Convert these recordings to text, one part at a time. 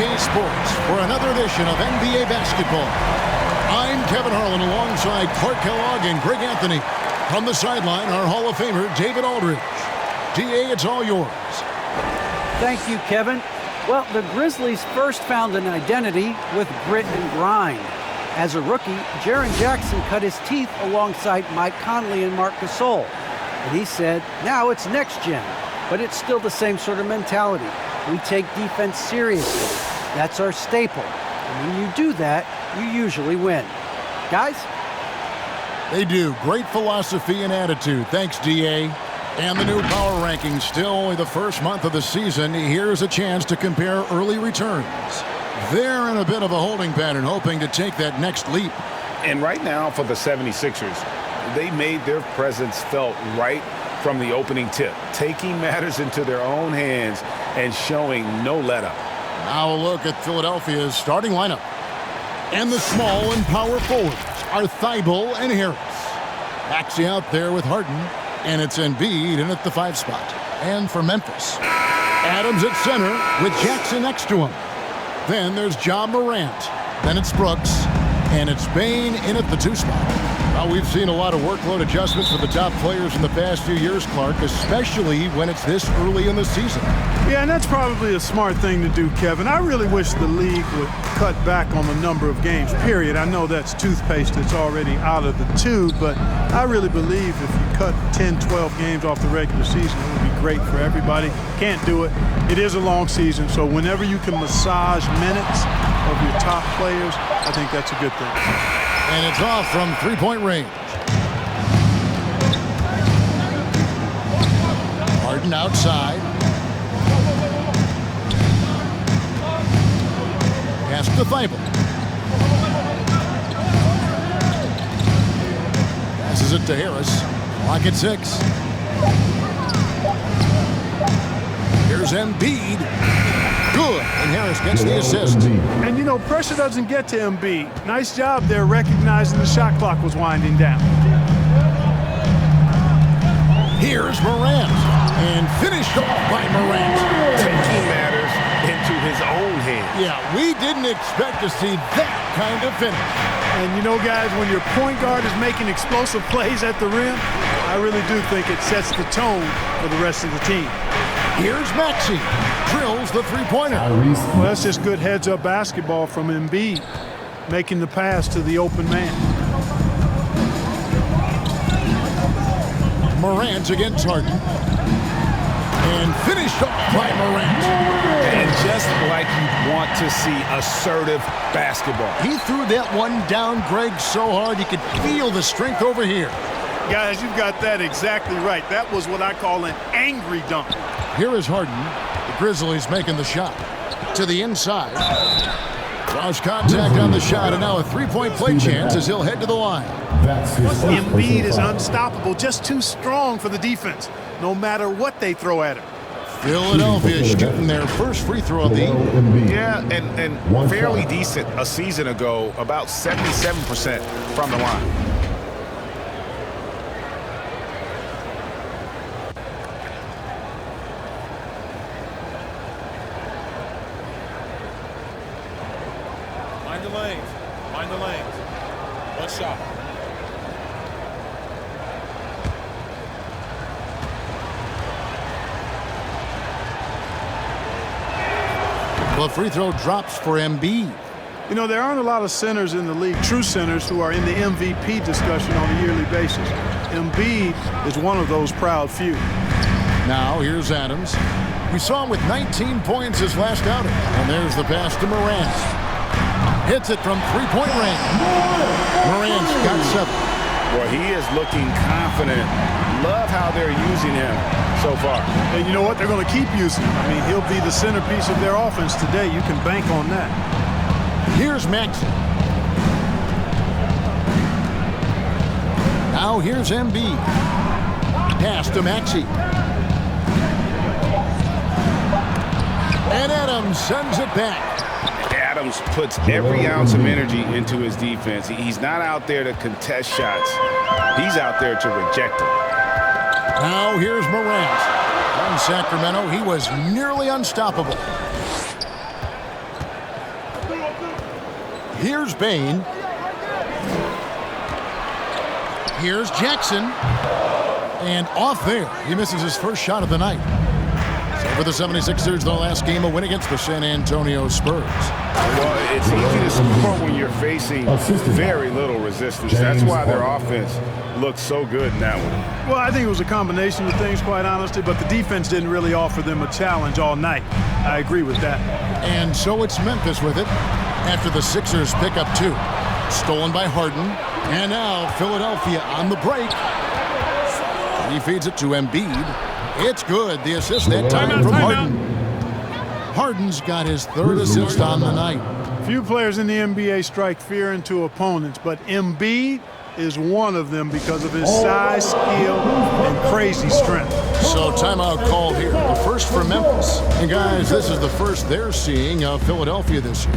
EA Sports for another edition of NBA basketball. I'm Kevin Harlan alongside Clark Kellogg and Greg Anthony. From the sideline, our Hall of Famer, David Aldridge. DA, it's all yours. Thank you, Kevin. Well, the Grizzlies first found an identity with grit and grind. As a rookie, Jaron Jackson cut his teeth alongside Mike Conley and Marc Gasol. And he said, now it's next gen, but it's still the same sort of mentality. We take defense seriously. That's our staple. And when you do that, you usually win. Guys? They do. Great philosophy and attitude. Thanks, DA. And the new power rankings, still only the first month of the season. Here's a chance to compare early returns. They're in a bit of a holding pattern, hoping to take that next leap. And right now for the 76ers, they made their presence felt right from the opening tip, taking matters into their own hands and showing no let-up. Now a look at Philadelphia's starting lineup. And the small and power forwards are Thibault and Harris. Maxey out there with Harden, and it's Embiid in at the 5 spot. And for Memphis, Adams at center with Jackson next to him. Then there's Ja Morant. Then it's Brooks, and it's Bane in at the 2 spot. Well, we've seen a lot of workload adjustments for the top players in the past few years, Clark, especially when it's this early in the season. Yeah, and that's probably a smart thing to do, Kevin. I really wish the league would cut back on the number of games, period. I know that's toothpaste that's already out of the tube, but I really believe if you cut 10, 12 games off the regular season, it would be great for everybody. Can't do it. It is a long season, so whenever you can massage minutes of your top players, I think that's a good thing. And it's off from three-point range. Harden outside. Pass to Thibault. Passes it to Harris. Clock at 6. Here's Embiid. Good, and Harris gets the assist. And you know, pressure doesn't get to Embiid. Nice job there recognizing the shot clock was winding down. Here's Morant, and finished off by Morant. Taking matters into his own hands. Yeah, we didn't expect to see that kind of finish. And you know, guys, when your point guard is making explosive plays at the rim, I really do think it sets the tone for the rest of the team. Here's Maxey. Drills the three-pointer. Well, that's just good heads-up basketball from Embiid, making the pass to the open man. Morant against Harden. And finished off by Morant. And just like you want to see assertive basketball. He threw that one down, Greg, so hard you could feel the strength over here. Guys, you've got that exactly right. That was what I call an angry dunk. Here is Harden. The Grizzlies making the shot. To the inside. Cross contact on the shot, and now a three-point play chance as he'll head to the line. Embiid is unstoppable, just too strong for the defense, no matter what they throw at him. Philadelphia shooting their first free throw of the evening. Yeah, and fairly decent a season ago, about 77% from the line. Mind the lanes. One shot. The free throw drops for Embiid. You know, there aren't a lot of centers in the league, true centers, who are in the MVP discussion on a yearly basis. Embiid is one of those proud few. Now here's Adams. We saw him with 19 points his last outing. And there's the pass to Morant. Hits it from three-point range. Morant's got 7. Well, he is looking confident. Love how they're using him so far. And you know what? They're going to keep using him. I mean, he'll be the centerpiece of their offense today. You can bank on that. Here's Maxey. Now here's Embiid. Pass to Maxey. And Adams sends it back. Adams puts every ounce of energy into his defense. He's not out there to contest shots. He's out there to reject them. Now here's Morant. In Sacramento, he was nearly unstoppable. Here's Bain. Here's Jackson. And off there. He misses his first shot of the night. So for the 76ers, their last game, a win against the San Antonio Spurs. Well, it's easy to score when you're facing very little resistance. That's why their offense looked so good in that one. Well, I think it was a combination of things, quite honestly, but the defense didn't really offer them a challenge all night. I agree with that. And so it's Memphis with it after the Sixers pick up 2. Stolen by Harden. And now Philadelphia on the break. He feeds it to Embiid. It's good. The assist that time from Harden. Harden's got his 3rd assist on the night. Few players in the NBA strike fear into opponents, but Embiid is one of them because of his size, skill, and crazy strength. So timeout called here. The first for Memphis. And guys, this is the first they're seeing of Philadelphia this year.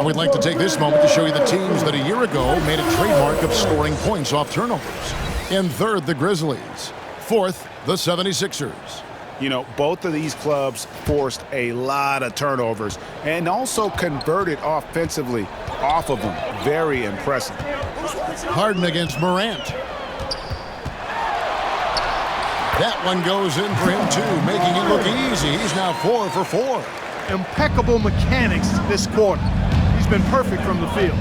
We'd like to take this moment to show you the teams that a year ago made a trademark of scoring points off turnovers. In 3rd, the Grizzlies. 4th, the 76ers. You know, both of these clubs forced a lot of turnovers and also converted offensively off of them. Very impressive. Harden against Morant. That one goes in for him too, making it look easy. He's now 4 for 4. Impeccable mechanics this quarter. He's been perfect from the field.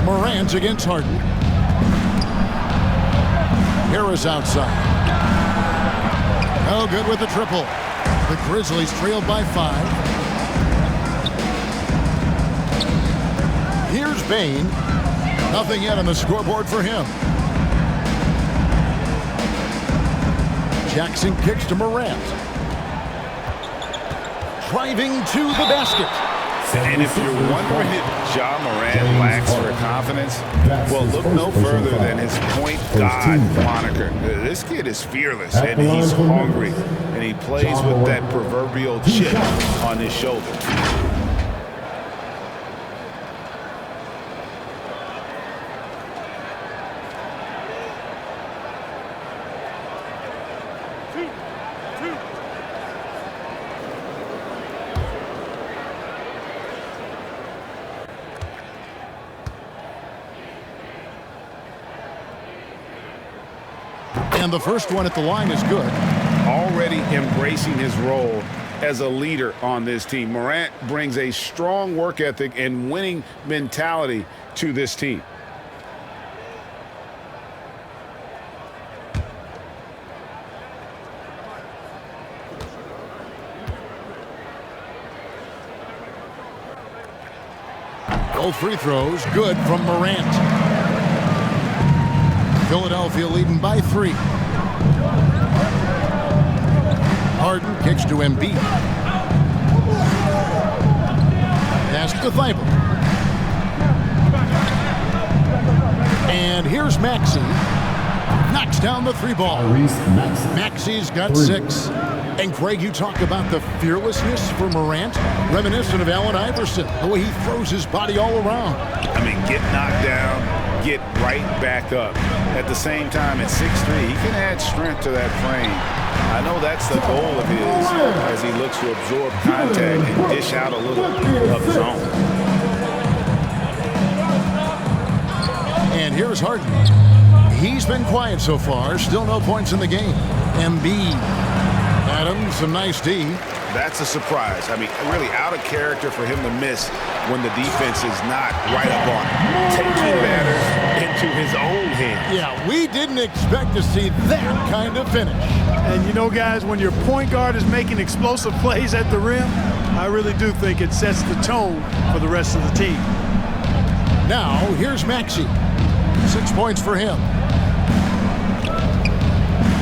Morant against Harden. Harris outside. Oh, good with the triple. The Grizzlies trailed by 5. Here's Bain. Nothing yet on the scoreboard for him. Jackson kicks to Morant. Driving to the basket. And if you're wondering if Ja Morant lacks for confidence, well, look no further than his point guard moniker. This kid is fearless, and he's hungry, and he plays with that proverbial chip on his shoulder. And the first one at the line is good. Already embracing his role as a leader on this team. Morant brings a strong work ethic and winning mentality to this team. Both free throws good from Morant. Philadelphia leading by 3. Harden kicks to Embiid. Pass to Thibault. And here's Maxey. Knocks down the 3 ball. Maxey's got 6. And Craig, you talk about the fearlessness for Morant, reminiscent of Allen Iverson, the way he throws his body all around. I mean, get knocked down, get right back up. At the same time, at 6'3", he can add strength to that frame. I know that's the goal of his as he looks to absorb contact and dish out a little of his own. And here's Harden. He's been quiet so far. Still no points in the game. Embiid. Adams, some nice D. That's a surprise. I mean, really out of character for him to miss when the defense is not right up on him. Taking matters into his own hands. Yeah, we didn't expect to see that kind of finish. And you know, guys, when your point guard is making explosive plays at the rim, I really do think it sets the tone for the rest of the team. Now, here's Maxey. 6 points for him.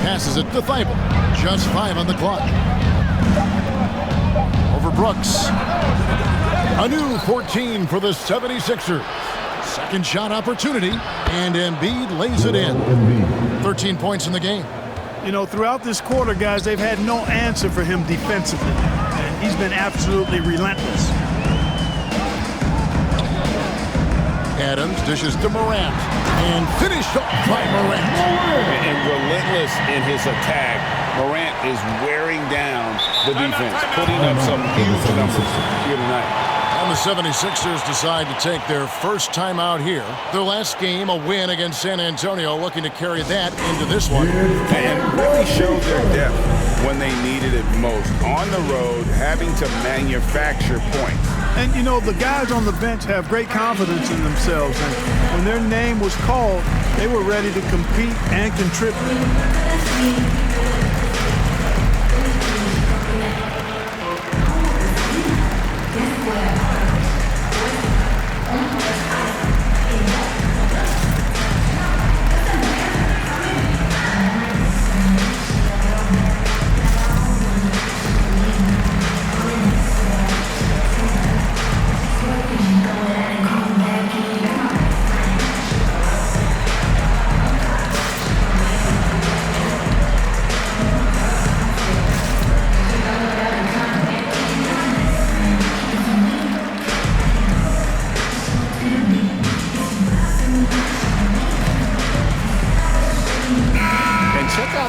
Passes it to Thibault. Just 5 on the clock. Over Brooks. A new 14 for the 76ers. Second shot opportunity, and Embiid lays it in. 13 points in the game. You know, throughout this quarter, guys, they've had no answer for him defensively. And he's been absolutely relentless. Adams dishes to Morant, and finished off by Morant. And relentless in his attack. Morant is wearing down the defense, putting up some huge numbers here tonight. And the 76ers decide to take their first time out here. Their last game, a win against San Antonio, looking to carry that into this one. And really showed their depth when they needed it most. On the road, having to manufacture points. And, you know, the guys on the bench have great confidence in themselves. And when their name was called, they were ready to compete and contribute.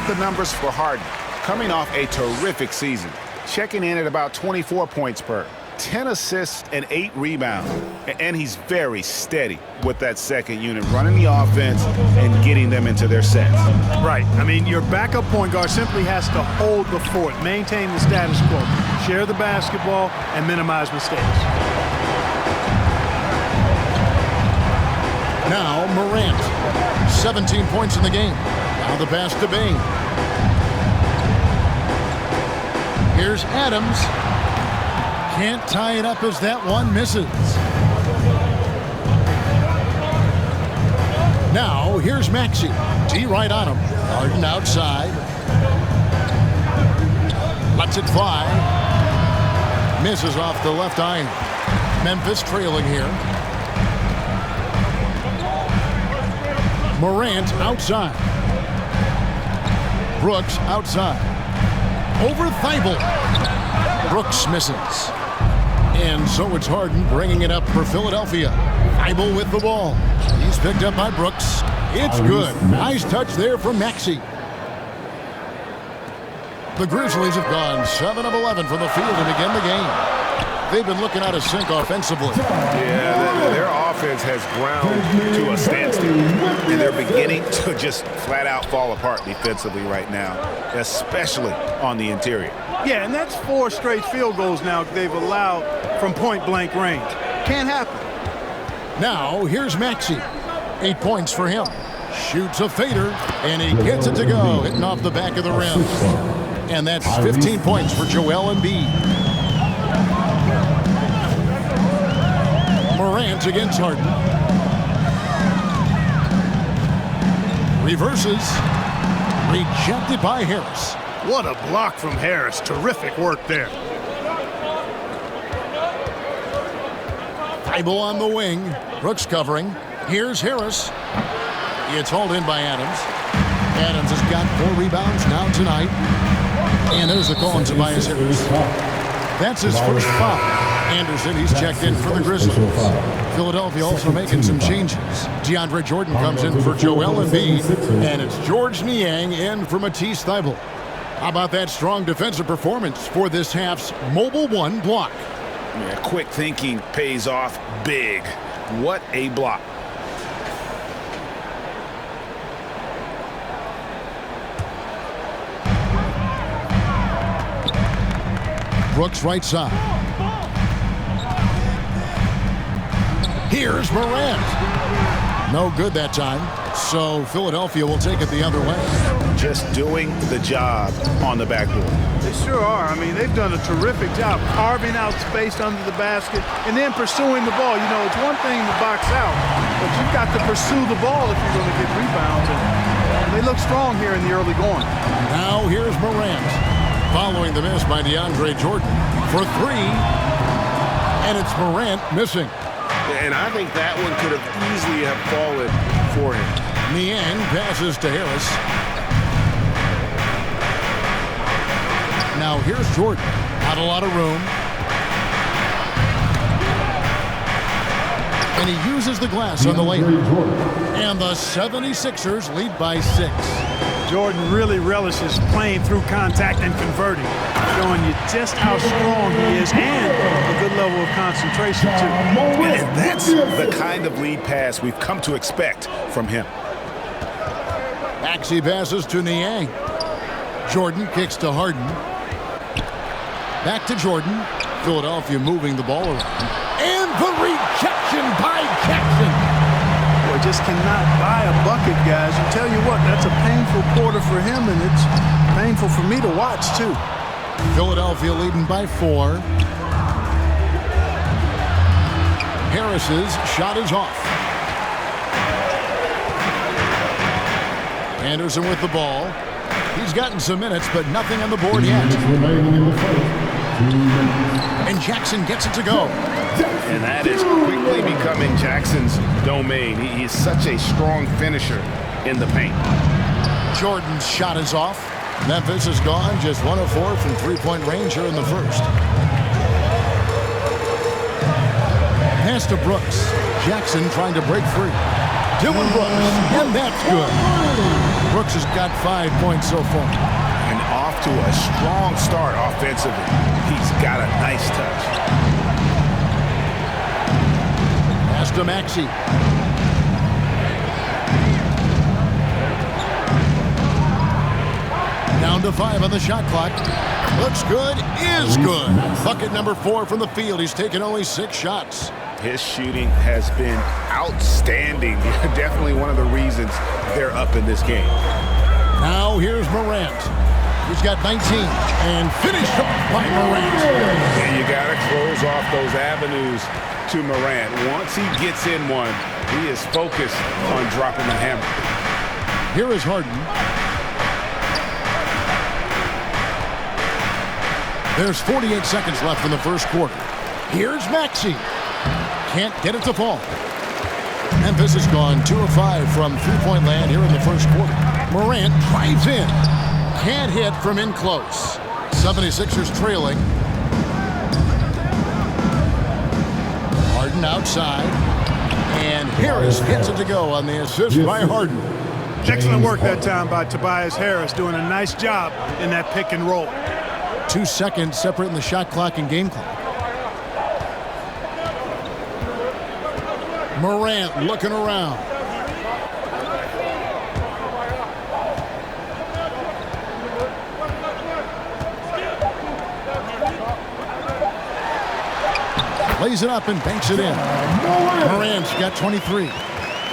The numbers for Harden, coming off a terrific season, checking in at about 24 points per, 10 assists and 8 rebounds, and he's very steady with that second unit, running the offense and getting them into their sets. Right. I mean, your backup point guard simply has to hold the fort, maintain the status quo, share the basketball, and minimize mistakes. Now Morant, 17 points in the game. Now the pass to Bing. Here's Adams. Can't tie it up as that one misses. Now here's Maxey. T right on him. Harden outside. Lets it fly. Misses off the left iron. Memphis trailing here. Morant outside. Brooks outside. Over Thibault. Brooks misses. And so it's Harden bringing it up for Philadelphia. Thibault with the ball. He's picked up by Brooks. It's good. Nice touch there from Maxey. The Grizzlies have gone 7 of 11 from the field to begin the game. They've been looking out of sync offensively. Yeah, their offense has ground to a standstill, and they're beginning to just flat out fall apart defensively right now, especially on the interior. Yeah, and that's 4 straight field goals now they've allowed from point-blank range. Can't happen. Now, here's Maxey. 8 points for him. Shoots a fader, and he gets it to go, hitting off the back of the rim. And that's 15 points for Joel Embiid. Morant against Harden. Reverses. Rejected by Harris. What a block from Harris. Terrific work there. Thibault on the wing. Brooks covering. Here's Harris. It's hauled in by Adams. Adams has got 4 rebounds now tonight. And there's the call on Tobias Harris. That's his first foul. Anderson, he's checked in for the Grizzlies. Philadelphia also making some changes. DeAndre Jordan comes in for Joel Embiid, and it's George Niang in for Matisse Thybulle. How about that strong defensive performance for this half's Mobile 1 block? Yeah, quick thinking pays off big. What a block. Brooks right side. Here's Morant. No good that time. So Philadelphia will take it the other way. Just doing the job on the backboard. They sure are. I mean, they've done a terrific job carving out space under the basket and then pursuing the ball. You know, it's one thing to box out, but you've got to pursue the ball if you're going to get rebounds. And they look strong here in the early going. Now here's Morant. Following the miss by DeAndre Jordan for three. And it's Morant missing. And I think that one could have easily have fallen for him. Niang passes to Harris. Now here's Jordan. Not a lot of room. And he uses the glass on the layup. And the 76ers lead by 6. Jordan really relishes playing through contact and converting, showing you just how strong he is and a good level of concentration, too. And that's the kind of lead pass we've come to expect from him. Maxey passes to Niang. Jordan kicks to Harden. Back to Jordan. Philadelphia moving the ball around. And the rejection by Jackson. Boy, just cannot buy a bucket, guys. And tell you what, that's a painful quarter for him, and it's painful for me to watch, too. Philadelphia leading by 4. Harris's shot is off. Anderson with the ball. He's gotten some minutes, but nothing on the board yet. And Jackson gets it to go. And that is quickly becoming Jackson's domain. He is such a strong finisher in the paint. Jordan's shot is off. Memphis is gone, just 1 of 4 from three-point range here in the first. Pass to Brooks. Jackson trying to break free. Dylan Brooks, and that's good. Brooks has got 5 points so far. And off to a strong start offensively. He's got a nice touch. Pass to Maxey. Down to 5 on the shot clock. Looks good, is good. Bucket number 4 from the field. He's taken only 6 shots. His shooting has been outstanding. Definitely one of the reasons they're up in this game. Now here's Morant. He's got 19 and finished up by Morant. And you got to close off those avenues to Morant. Once he gets in one, he is focused on dropping the hammer. Here is Harden. There's 48 seconds left in the first quarter. Here's Maxey. Can't get it to fall. Memphis has gone 2 of 5 from three-point land here in the first quarter. Morant drives in. Can't hit from in close. 76ers trailing. Harden outside. And Harris gets it to go on the assist by Harden. Excellent work that time by Tobias Harris, doing a nice job in that pick and roll. 2 seconds separating the shot clock and game clock. Morant looking around. Lays it up and banks it in. Morant's got 23.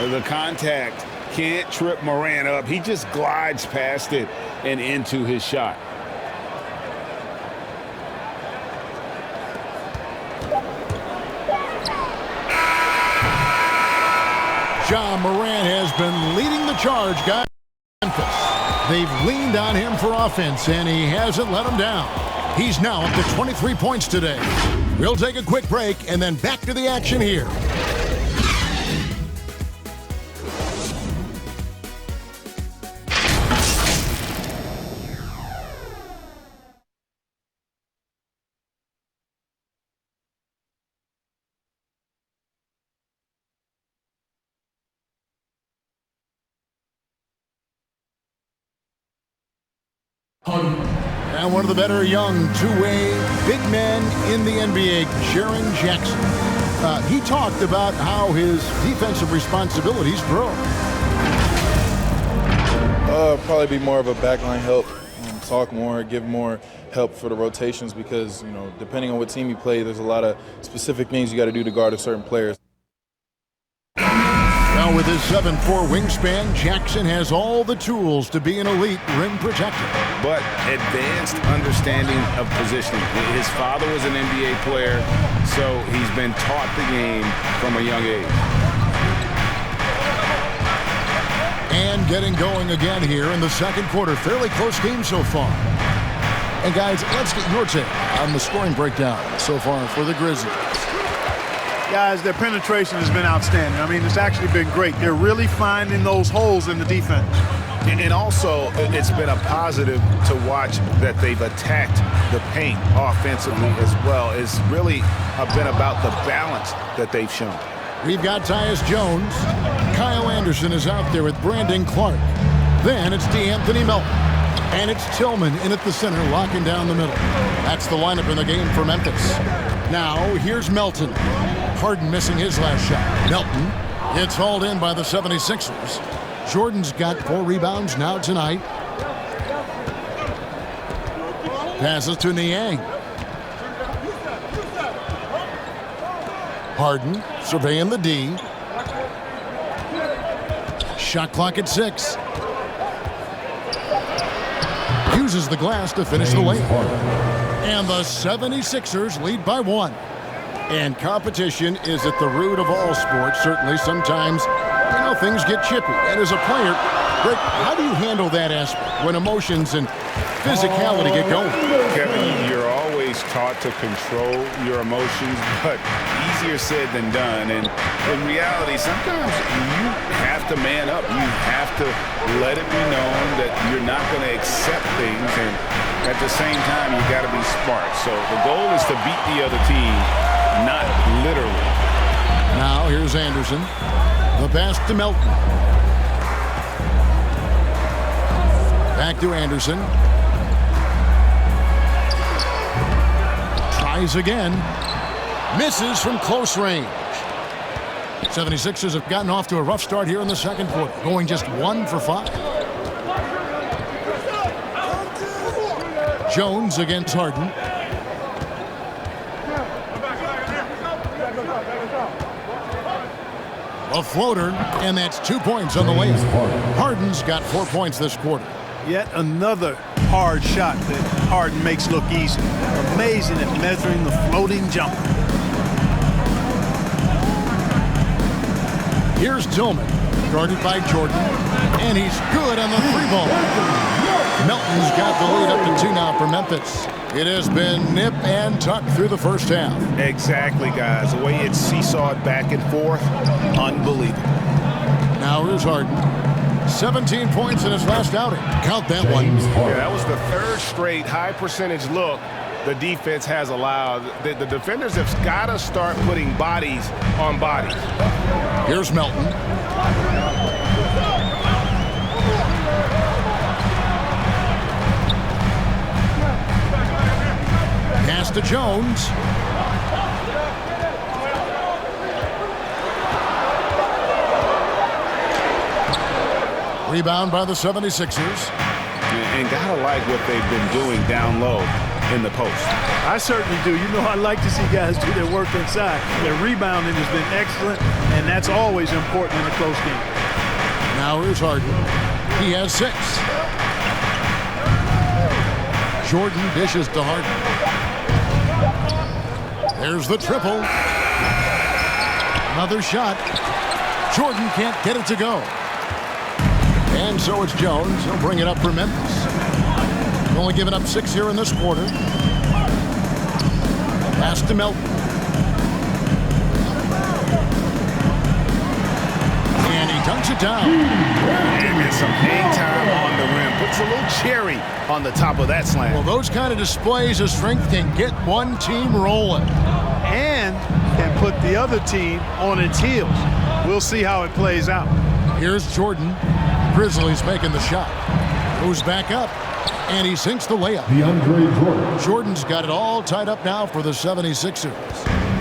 The contact can't trip Morant up. He just glides past it and into his shot. Ja Morant has been leading the charge, guys. They've leaned on him for offense, and he hasn't let them down. He's now up to 23 points today. We'll take a quick break and then back to the action here. And one of the better young two-way big men in the NBA, Jaron Jackson. He talked about how his defensive responsibilities grow. Probably be more of a backline help, talk more, give more help for the rotations because, you know, depending on what team you play, there's a lot of specific things you got to do to guard a certain player. Now with his 7'4" wingspan, Jackson has all the tools to be an elite rim protector. But advanced understanding of positioning. His father was an NBA player, so he's been taught the game from a young age. And getting going again here in the second quarter. Fairly close game so far. And guys, let's get your take on the scoring breakdown so far for the Grizzlies. Guys, their penetration has been outstanding. I mean, it's actually been great. They're really finding those holes in the defense. And also, it's been a positive to watch that they've attacked the paint offensively as well. It's really been about the balance that they've shown. We've got Tyus Jones. Kyle Anderson is out there with Brandon Clark. Then it's DeAnthony Melton. And it's Tillman in at the center, locking down the middle. That's the lineup in the game for Memphis. Now, here's Melton. Harden missing his last shot. Melton gets hauled in by the 76ers. Jordan's got 4 rebounds now tonight. Passes to Niang. Harden surveying the D. Shot clock at 6. Uses the glass to finish the layup. And the 76ers lead by 1. And competition is at the root of all sports. Certainly, sometimes, you know, things get chippy. And as a player, Rick, how do you handle that aspect when emotions and physicality get going? Kevin, you're always taught to control your emotions, but easier said than done. And in reality, sometimes you have to man up. You have to let it be known that you're not going to accept things. And at the same time, you got to be smart. So the goal is to beat the other team, not literally. Now here's Anderson. The pass to Melton. Back to Anderson. Tries again. Misses from close range. 76ers have gotten off to a rough start here in the second quarter, going just 1 for 5. Jones against Harden. A floater, and that's 2 points on the layup. Harden's got 4 points this quarter. Yet another hard shot that Harden makes look easy. Amazing at measuring the floating jumper. Here's Tillman, guarded by Jordan, and he's good on the 3-ball. Melton's got the lead up to 2 now for Memphis. It has been nip and tuck through the first half. Exactly, guys. The way it's seesawed back and forth, unbelievable. Now here's Harden. 17 points in his last outing. Count that one. Yeah, that was the 3rd straight high percentage look the defense has allowed. The defenders have got to start putting bodies on bodies. Here's Melton. Pass to Jones. Rebound by the 76ers. And gotta like what they've been doing down low in the post. I certainly do. You know, I like to see guys do their work inside. Their rebounding has been excellent, and that's always important in a close game. Now here's Harden. He has 6. Jordan dishes to Harden. There's the triple. Another shot. Jordan can't get it to go. And so it's Jones. He'll bring it up for Memphis. Only given up 6 here in this quarter. Pass to Melton. And he dunks it down. And gets some hang time on the rim. Puts a little cherry on the top of that slam. Well, those kind of displays of strength can get one team rolling. And can put the other team on its heels. We'll see how it plays out. Here's Jordan. Grizzlies making the shot. Moves back up. And he sinks the layup. Jordan's got it all tied up now for the 76ers.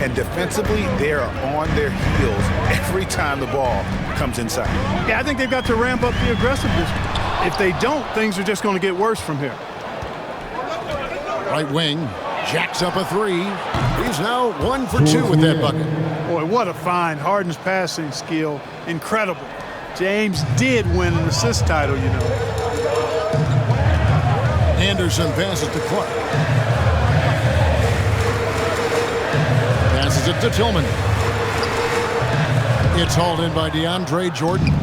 And defensively, they're on their heels every time the ball comes inside. Yeah, I think they've got to ramp up the aggressiveness. If they don't, things are just going to get worse from here. Right wing, jacks up a three. He's now 1 for 2 with that bucket. Boy, what a find. Harden's passing skill, incredible. James did win an assist title, you know. Anderson passes to Clark. Passes it to Tillman. It's hauled in by DeAndre Jordan.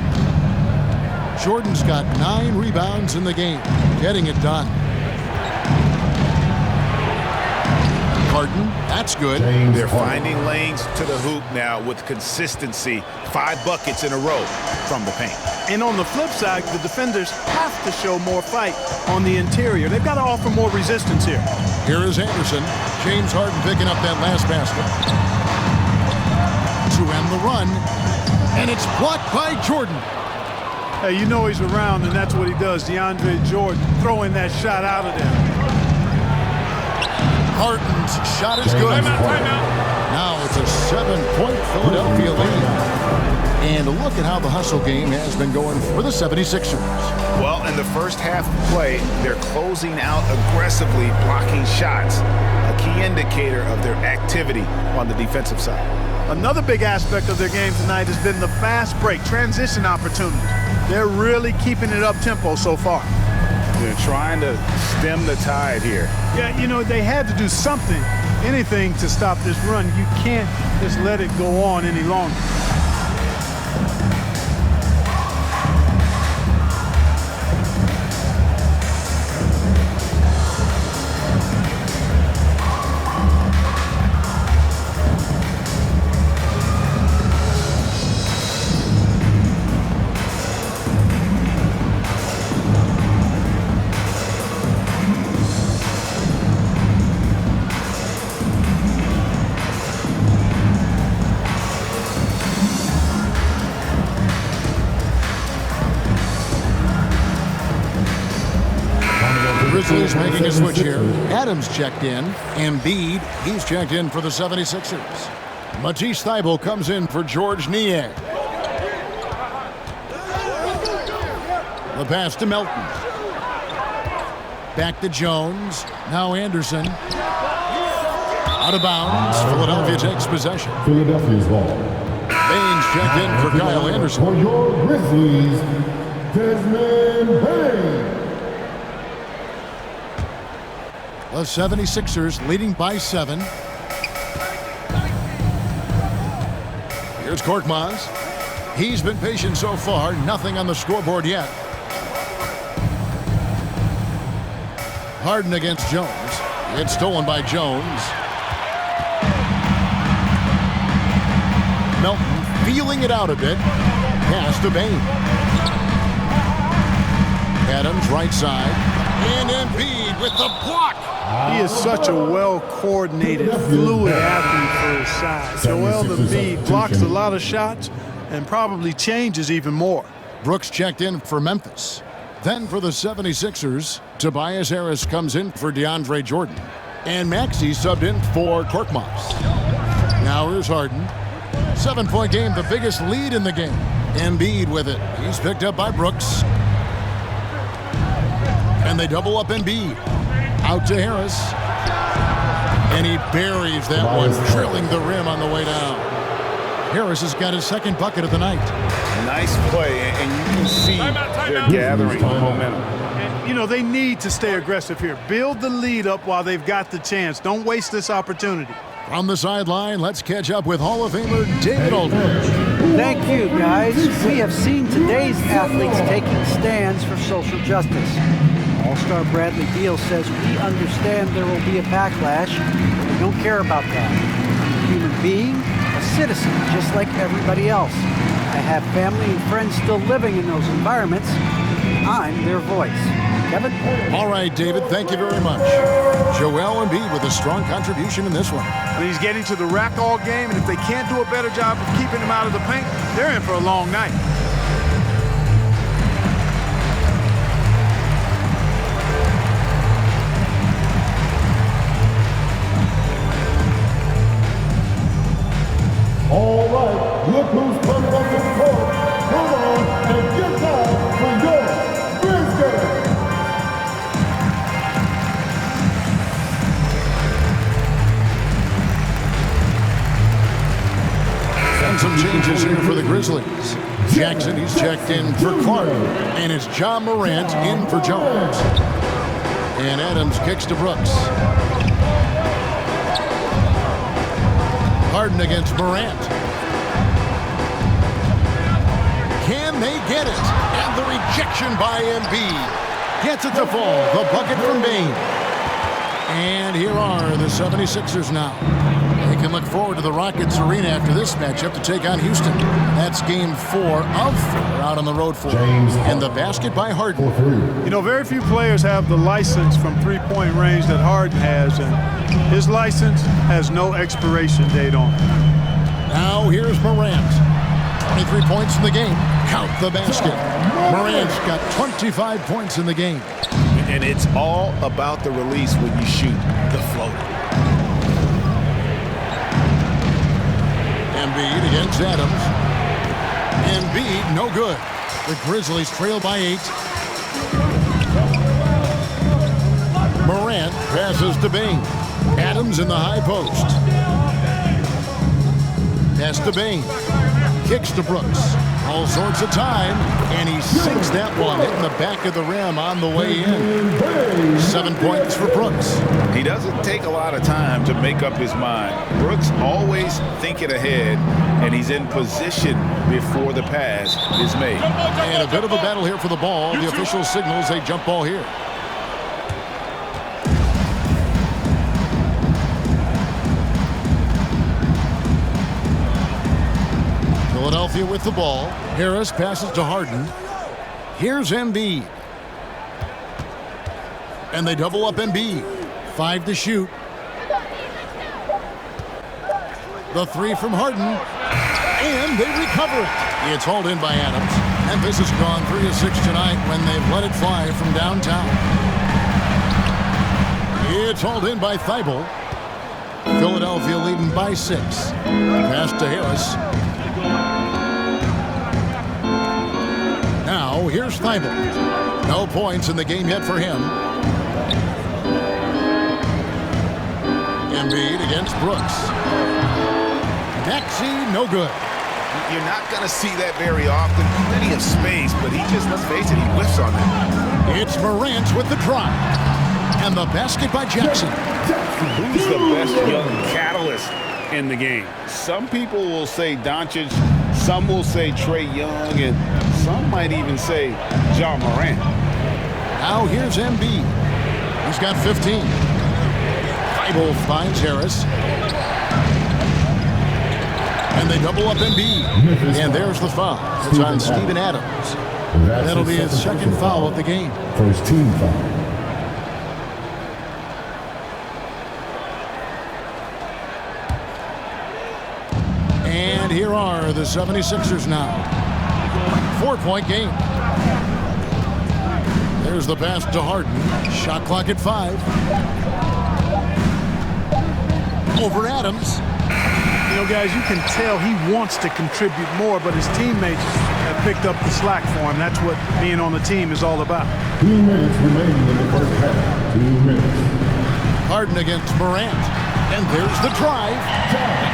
Jordan's got 9 rebounds in the game, getting it done. Harden, that's good. They're finding lanes to the hoop now with consistency. 5 buckets in a row from the paint. And on the flip side, the defenders have to show more fight on the interior. They've got to offer more resistance here. Here is Anderson. James Harden picking up that last basket. To end the run. And it's blocked by Jordan. Hey, you know he's around, and that's what he does. DeAndre Jordan throwing that shot out of there. Harden's shot is good. Now it's a 7-point Philadelphia lead. And look at how the hustle game has been going for the 76ers. Well, in the first half of play, they're closing out aggressively, blocking shots, a key indicator of their activity on the defensive side. Another big aspect of their game tonight has been the fast break, transition opportunities. They're really keeping it up-tempo so far. They're trying to stem the tide here. Yeah, you know, they had to do something, anything to stop this run. You can't just let it go on any longer. Grizzlies making a switch here. Adams checked in. Embiid, he's checked in for the 76ers. Matisse Thybulle comes in for Georges Niang. The pass to Melton. Back to Jones. Now Anderson. Out of bounds. Philadelphia takes possession. Philadelphia's ball. Baines checked in for Kyle Anderson. For your Grizzlies, Desmond Baines. The 76ers leading by 7. Here's Korkmaz. He's been patient so far. Nothing on the scoreboard yet. Harden against Jones. It's stolen by Jones. Melton feeling it out a bit. Pass to Baines. Adams right side. And Embiid with the block. He is such a well-coordinated, fluid athlete for his size. Joel Embiid blocks a lot of shots and probably changes even more. Brooks checked in for Memphis. Then for the 76ers, Tobias Harris comes in for DeAndre Jordan. And Maxey subbed in for Korkmaz. Now here's Harden. 7-point game, the biggest lead in the game. Embiid with it. He's picked up by Brooks. And they double up Embiid. Out to Harris. And he buries that one, drilling the rim on the way down. Harris has got his second bucket of the night. Nice play, and you can see they're gathering momentum. And, you know, they need to stay aggressive here. Build the lead up while they've got the chance. Don't waste this opportunity. From the sideline, let's catch up with Hall of Famer David Aldridge. Thank you, guys. We have seen today's athletes taking stands for social justice. All-Star Bradley Beal says we understand there will be a backlash, but we don't care about that. I'm a human being, a citizen, just like everybody else. I have family and friends still living in those environments. I'm their voice. Kevin? All right, David, thank you very much. Joel Embiid with a strong contribution in this one. And he's getting to the rack all game, and if they can't do a better job of keeping him out of the paint, they're in for a long night. All right, look who's coming up to the court. Come on and get down for your Grizzlies. in for Clark. And it's John Morant in for Jones. And Adams kicks to Brooks. Harden against Morant. Can they get it? And the rejection by Embiid. Gets it to fall. The bucket from Bain. And here are the 76ers now. They can look forward to the Rockets Arena after this matchup to take on Houston. That's game 4 of 4 out on the road for and the basket by Harden. You know, very few players have the license from three-point range that Harden has, and his license has no expiration date on it. Now here's Morant. 23 points in the game. Count the basket. Morant's got 25 points in the game. And it's all about the release when you shoot the float. Embiid against Adams. Embiid, no good. The Grizzlies trail by 8. Morant passes to Bain. Adams in the high post. Pass to Bain. Kicks to Brooks. All sorts of time, and he sinks that one, hitting the back of the rim on the way in. 7 points for Brooks. He doesn't take a lot of time to make up his mind. Brooks always thinking ahead, and he's in position before the pass is made. And a bit of a battle here for the ball. The official signals a jump ball here. Philadelphia with the ball. Harris passes to Harden. Here's Embiid. And they double up Embiid. 5 to shoot. The 3 from Harden. And they recover it. It's hauled in by Adams. Memphis has gone 3 of 6 tonight when they've let it fly from downtown. It's hauled in by Thibault. Philadelphia leading by 6. Pass to Harris. Now, here's Thibault. No points in the game yet for him. Embiid against Brooks. Maxey, no good. You're not going to see that very often. Plenty of space, but he just, let's face it, he whiffs on it. It's Morant with the drive. And the basket by Jackson. Who's the best young catalyst in the game? Some people will say Doncic, some will say Trae Young, and some might even say John Morant. Now here's Embiid. He's got 15. Thibault finds Harris. And they double up Embiid. And there's the foul. It's on Steven Adams. That'll be his second foul of the game. First team foul. And here are the 76ers now. 4-point game. There's the pass to Harden. Shot clock at 5. Over Adams. You know, guys, you can tell he wants to contribute more, but his teammates have picked up the slack for him. That's what being on the team is all about. 2 minutes remaining in the first half. 2 minutes. Harden against Morant. And there's the drive.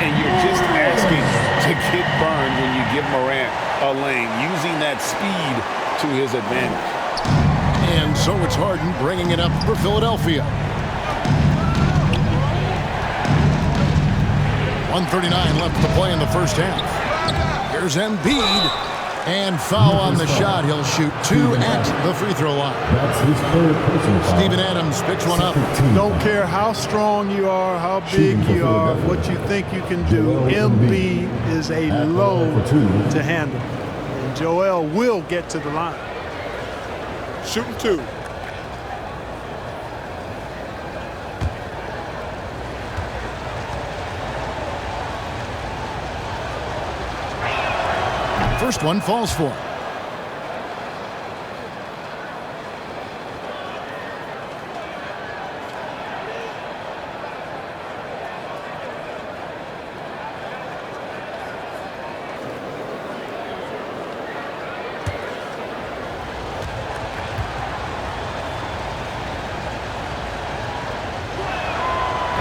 And you're just asking to get burned when you give Morant a lane, using that speed to his advantage. And so it's Harden bringing it up for Philadelphia. 1:39 left to play in the first half. Here's Embiid. And foul on the shot. He'll shoot 2 at the free throw line. That's his third personal foul. Steven Adams picks one up. Don't care how strong you are, how big you are, what you think you can do. Embiid is a load to handle. And Joel will get to the line. Shooting 2. First one falls for.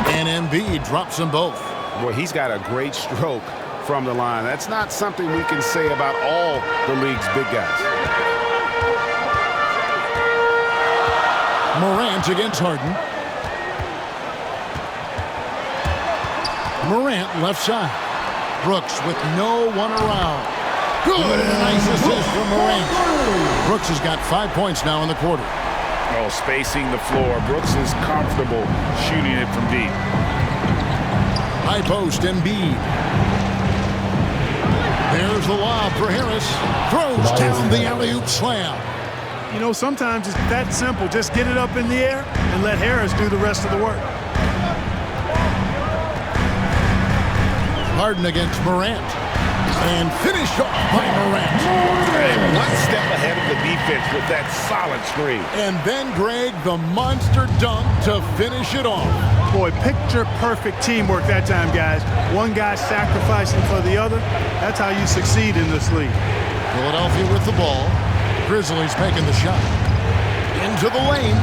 And Embiid drops them both. Boy, he's got a great stroke from the line. That's not something we can say about all the league's big guys. Morant against Harden. Morant left side. Brooks with no one around. Good, nice assist from Morant. Brooks has got 5 points now in the quarter. Oh, spacing the floor. Brooks is comfortable shooting it from deep. High post, Embiid. There's the lob for Harris. Throws down the alley-oop slam. You know, sometimes it's that simple. Just get it up in the air and let Harris do the rest of the work. Harden against Morant. And finished off by Morant. One step ahead of the defense with that solid screen. And then, Greg, the monster dunk to finish it off. Boy, picture-perfect teamwork that time, guys. One guy sacrificing for the other. That's how you succeed in this league. Philadelphia with the ball. Grizzlies making the shot. Into the lane.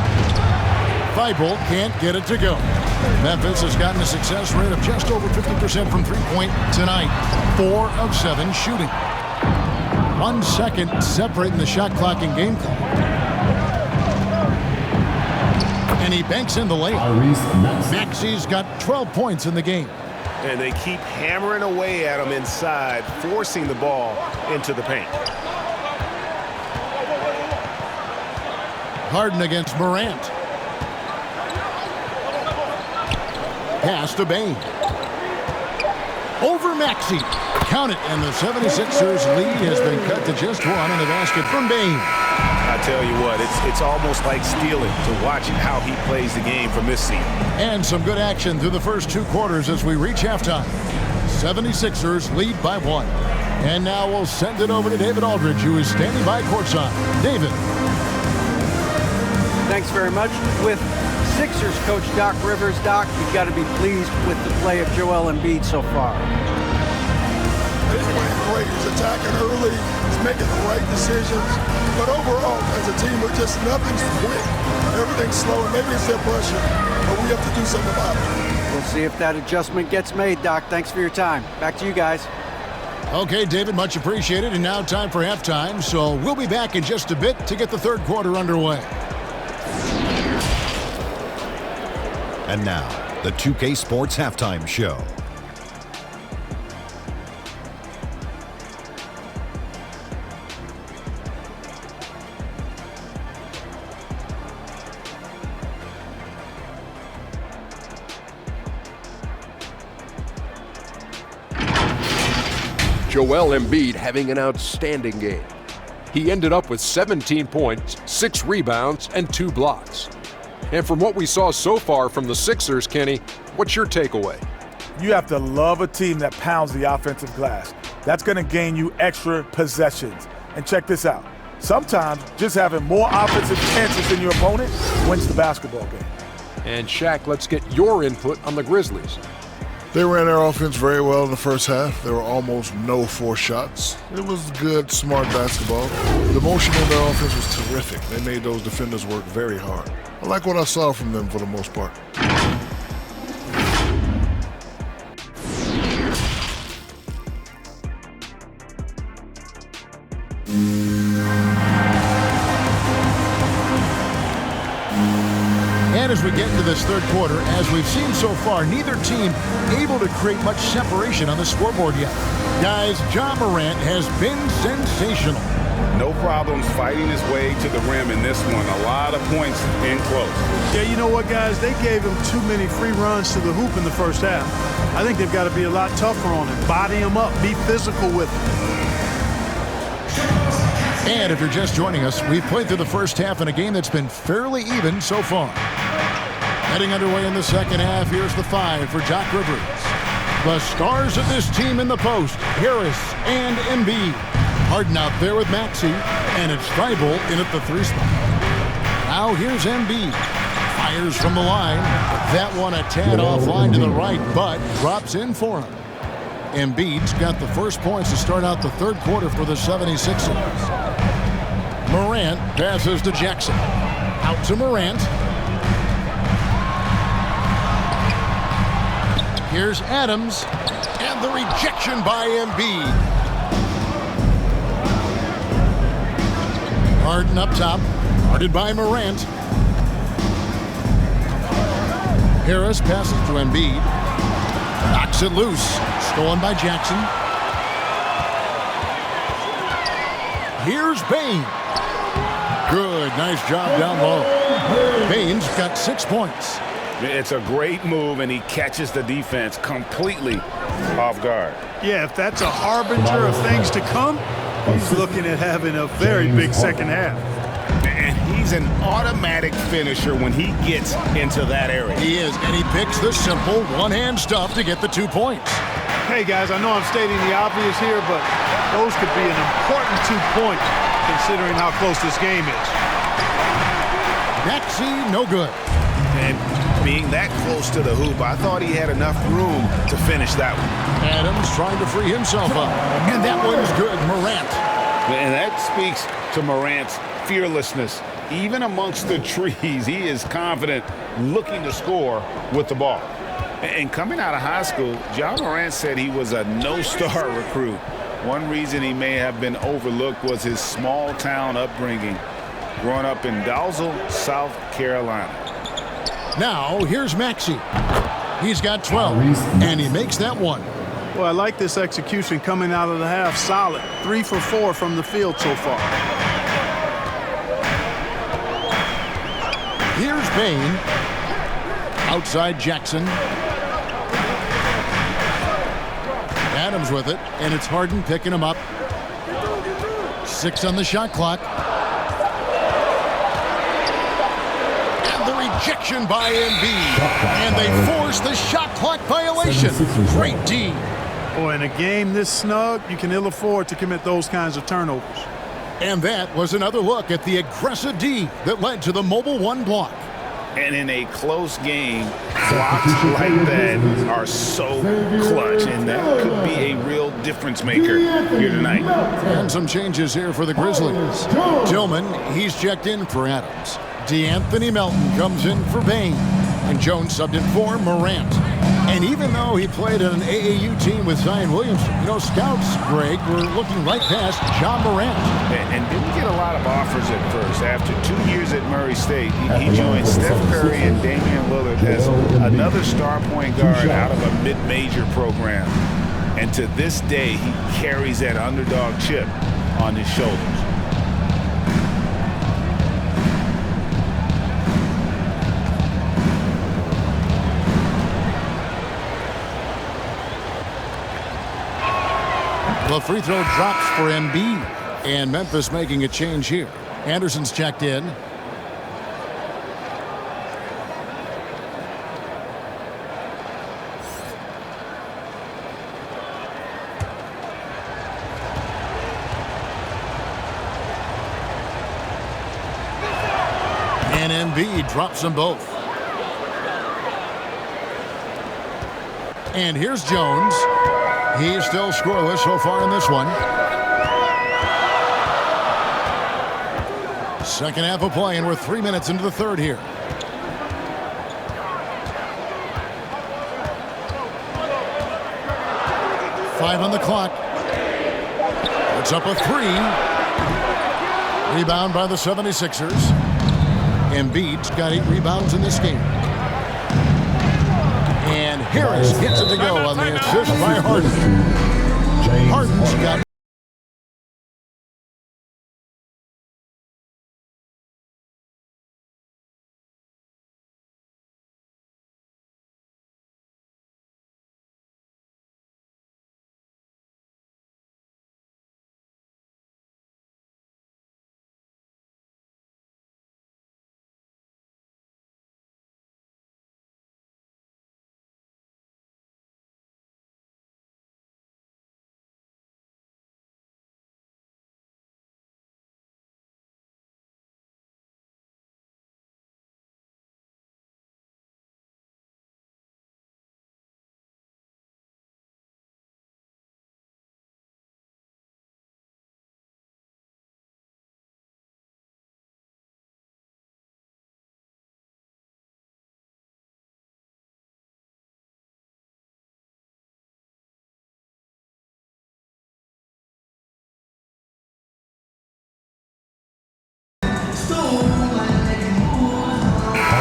Thibault can't get it to go. Memphis has gotten a success rate of just over 50% from three-point tonight. 4 of 7 shooting. 1 second separating the shot clock and game clock. And he banks in the lane. Maxi's got 12 points in the game. And they keep hammering away at him inside, forcing the ball into the paint. Harden against Morant. Pass to Bain. Over Maxey. Count it, and the 76ers lead has been cut to just 1 in the basket from Bain. I tell you what, it's almost like stealing to watch how he plays the game from this seat. And some good action through the first 2 quarters as we reach halftime. 76ers lead by 1. And now we'll send it over to David Aldridge, who is standing by courtside. David. Thanks very much. With Sixers coach Doc Rivers. Doc, you've got to be pleased with the play of Joel Embiid so far. He's playing great. He's attacking early. He's making the right decisions. But overall, as a team, we're just nothing's quick. Everything's slow, and maybe it's their pressure, but we have to do something about it. We'll see if that adjustment gets made, Doc. Thanks for your time. Back to you guys. Okay, David, much appreciated. And now time for halftime. So we'll be back in just a bit to get the third quarter underway. And now, the 2K Sports Halftime Show. Joel Embiid having an outstanding game. He ended up with 17 points, 6 rebounds, and 2 blocks. And from what we saw so far from the Sixers, Kenny, what's your takeaway? You have to love a team that pounds the offensive glass. That's going to gain you extra possessions. And check this out. Sometimes just having more offensive chances than your opponent wins the basketball game. And Shaq, let's get your input on the Grizzlies. They ran their offense very well in the first half. There were almost no forced shots. It was good, smart basketball. The motion in their offense was terrific. They made those defenders work very hard. I like what I saw from them for the most part. And as we get into this third quarter, as we've seen so far, neither team able to create much separation on the scoreboard yet. Guys, Ja Morant has been sensational. No problems fighting his way to the rim in this one. A lot of points in close. Yeah, you know what, guys? They gave him too many free runs to the hoop in the first half. I think they've got to be a lot tougher on him. Body him up. Be physical with him. And if you're just joining us, we've played through the first half in a game that's been fairly even so far. Heading underway in the second half, here's the 5 for Doc Rivers. The stars of this team in the post, Harris and Embiid. Harden out there with Maxey, and it's Thibault in at the 3 spot. Now here's Embiid. Fires from the line. That one a tad offline to the right, but drops in for him. Embiid's got the first points to start out the third quarter for the 76ers. Morant passes to Jackson. Out to Morant. Here's Adams. And the rejection by Embiid. Harden up top, guarded by Morant. Harris passes to Embiid. Knocks it loose. Stolen by Jackson. Here's Bane. Good, nice job down low. Bane's got 6 points. It's a great move, and he catches the defense completely off guard. Yeah, if that's a harbinger of things to come, he's looking at having a very big second half. And he's an automatic finisher when he gets into that area. He is, and he picks the simple one-hand stuff to get the 2 points. Hey, guys, I know I'm stating the obvious here, but those could be an important 2 points considering how close this game is. Maxey, no good. And being that close to the hoop, I thought he had enough room to finish that one. Adams trying to free himself up. And that one's good, Morant. And that speaks to Morant's fearlessness. Even amongst the trees, he is confident, looking to score with the ball. And coming out of high school, John Morant said he was a no-star recruit. One reason he may have been overlooked was his small-town upbringing, growing up in Dalzell, South Carolina. Now, here's Maxey. He's got 12, and he makes that one. Well, I like this execution coming out of the half. Solid. 3 for 4 from the field so far. Here's Bane. Outside Jackson. Adams with it, and it's Harden picking him up. 6 on the shot clock. And the rejection by Embiid. And they force the shot clock violation. Great D. Boy, in a game this snug, you can ill afford to commit those kinds of turnovers. And that was another look at the aggressive D that led to the mobile 1 block. And in a close game, blocks like that are so clutch, and that could be a real difference maker here tonight. And some changes here for the Grizzlies. Tillman, he's checked in for Adams. DeAnthony Melton comes in for Bane. And Jones subbed in for Morant. And even though he played on an AAU team with Zion Williamson, you know, scouts, Greg, were looking right past John Morant. And didn't get a lot of offers at first. After 2 years at Murray State, he joined Steph Curry and Damian Lillard as another star point guard out of a mid-major program. And to this day, he carries that underdog chip on his shoulders. The free throw drops for Embiid, and Memphis making a change here. Anderson's checked in. And Embiid drops them both. And here's Jones. He's still scoreless so far in this one. Second half of play, and we're 3 minutes into the third here. Five on the clock. It's up a 3. Rebound by the 76ers. Embiid's got 8 rebounds in this game. And Harris gets it to go on the assist by Harden. Harden's got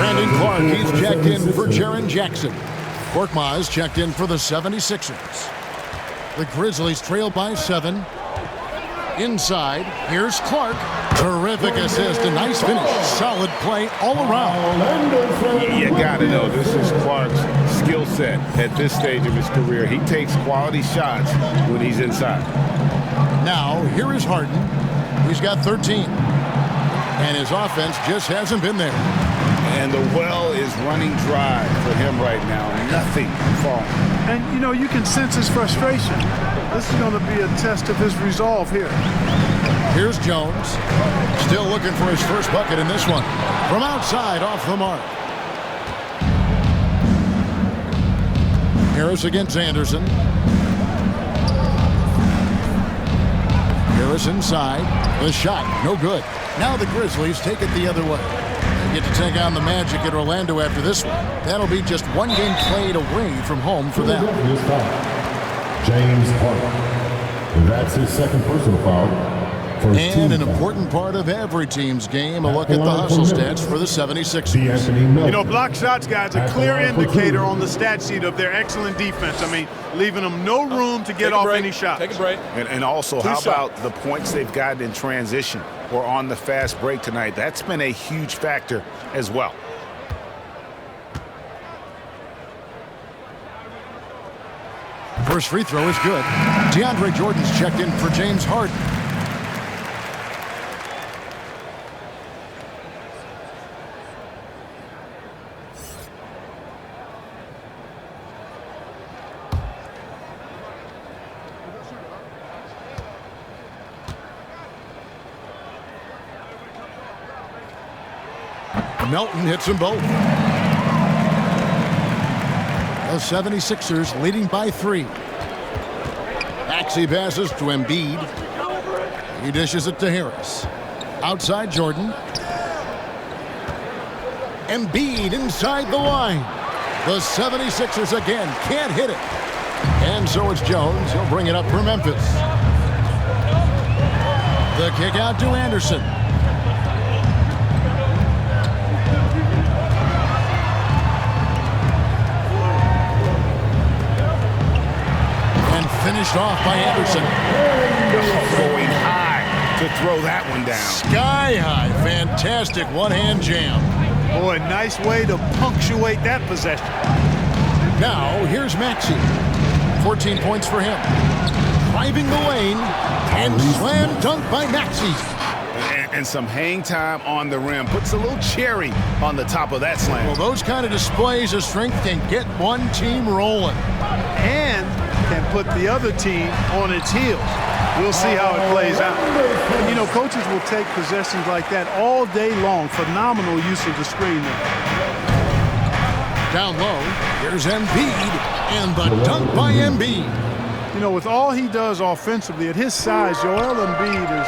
Brandon Clark, he's checked in for Jaron Jackson. Korkmaz checked in for the 76ers. The Grizzlies trail by 7. Inside, here's Clark. Terrific assist, a nice finish. Solid play all around. You gotta know, this is Clark's skill set at this stage of his career. He takes quality shots when he's inside. Now, here is Harden. He's got 13. And his offense just hasn't been there. And the well is running dry for him right now. Nothing falling. And, you know, you can sense his frustration. This is going to be a test of his resolve here. Here's Jones. Still looking for his first bucket in this one. From outside, off the mark. Harris against Anderson. Harris inside. The shot, no good. Now the Grizzlies take it the other way. They get to take on the Magic at Orlando after this one. That'll be just one game played away from home for them. James Harden. That's his second personal foul. And an important part of every team's game, a look at the hustle stats for the 76ers. You know, block shots, guys, a clear indicator on the stat sheet of their excellent defense. I mean, leaving them no room to get off any shot. Take a break. And also, how about the points they've gotten in transition or on the fast break tonight? That's been a huge factor as well. First free throw is good. DeAndre Jordan's checked in for James Harden. Melton hits them both. The 76ers leading by 3. Maxey passes to Embiid. He dishes it to Harris. Outside Jordan. Embiid inside the line. The 76ers again can't hit it. And so it's Jones. He'll bring it up for Memphis. The kick out to Anderson. Finished off by Anderson. Going high to throw that one down. Sky high. Fantastic one-hand jam. Boy, nice way to punctuate that possession. Now, here's Maxey. 14 points for him. Driving the lane and slam dunk by Maxey. And some hang time on the rim. Puts a little cherry on the top of that slam. Well, those kind of displays of strength can get one team rolling. And can put the other team on its heels. We'll see how it plays out. And, you know, coaches will take possessions like that all day long. Phenomenal use of the screen there. Down low, here's Embiid, and the dunk by Embiid. You know, with all he does offensively, at his size, Joel Embiid is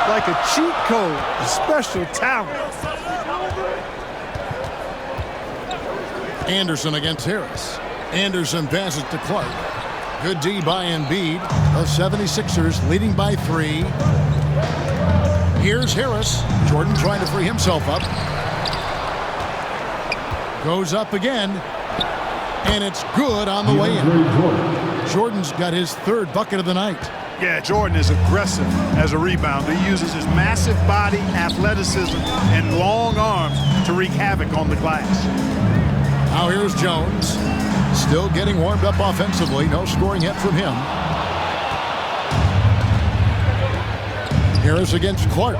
like a cheat code, a special talent. Anderson against Harris. Anderson passes to Clark. Good D by Embiid. The 76ers leading by 3. Here's Harris. Jordan trying to free himself up. Goes up again. And it's good on the way in. Jordan's got his 3rd bucket of the night. Yeah, Jordan is aggressive as a rebounder. He uses his massive body, athleticism, and long arms to wreak havoc on the glass. Now here's Jones. Still getting warmed up offensively. No scoring yet from him. Harris against Clark.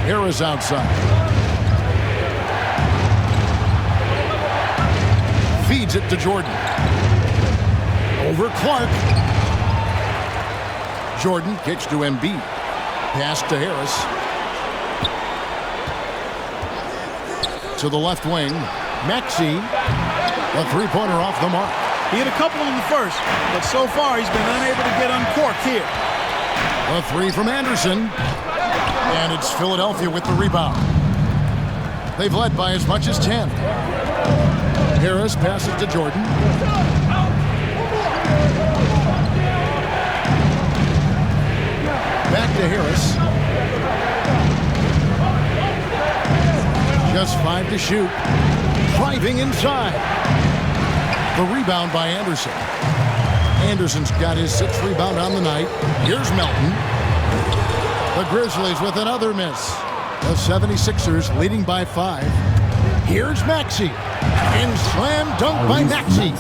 Harris outside. Feeds it to Jordan. Over Clark. Jordan kicks to Embiid. Pass to Harris. To the left wing. Maxey. A three-pointer off the mark. He hit a couple in the first, but so far he's been unable to get uncorked here. A 3 from Anderson. And it's Philadelphia with the rebound. They've led by as much as 10. Harris passes to Jordan. Back to Harris. Just 5 to shoot. Driving inside. The rebound by Anderson. Anderson's got his 6th rebound on the night. Here's Melton. The Grizzlies with another miss. The 76ers leading by 5. Here's Maxey. And slam dunk by Maxey.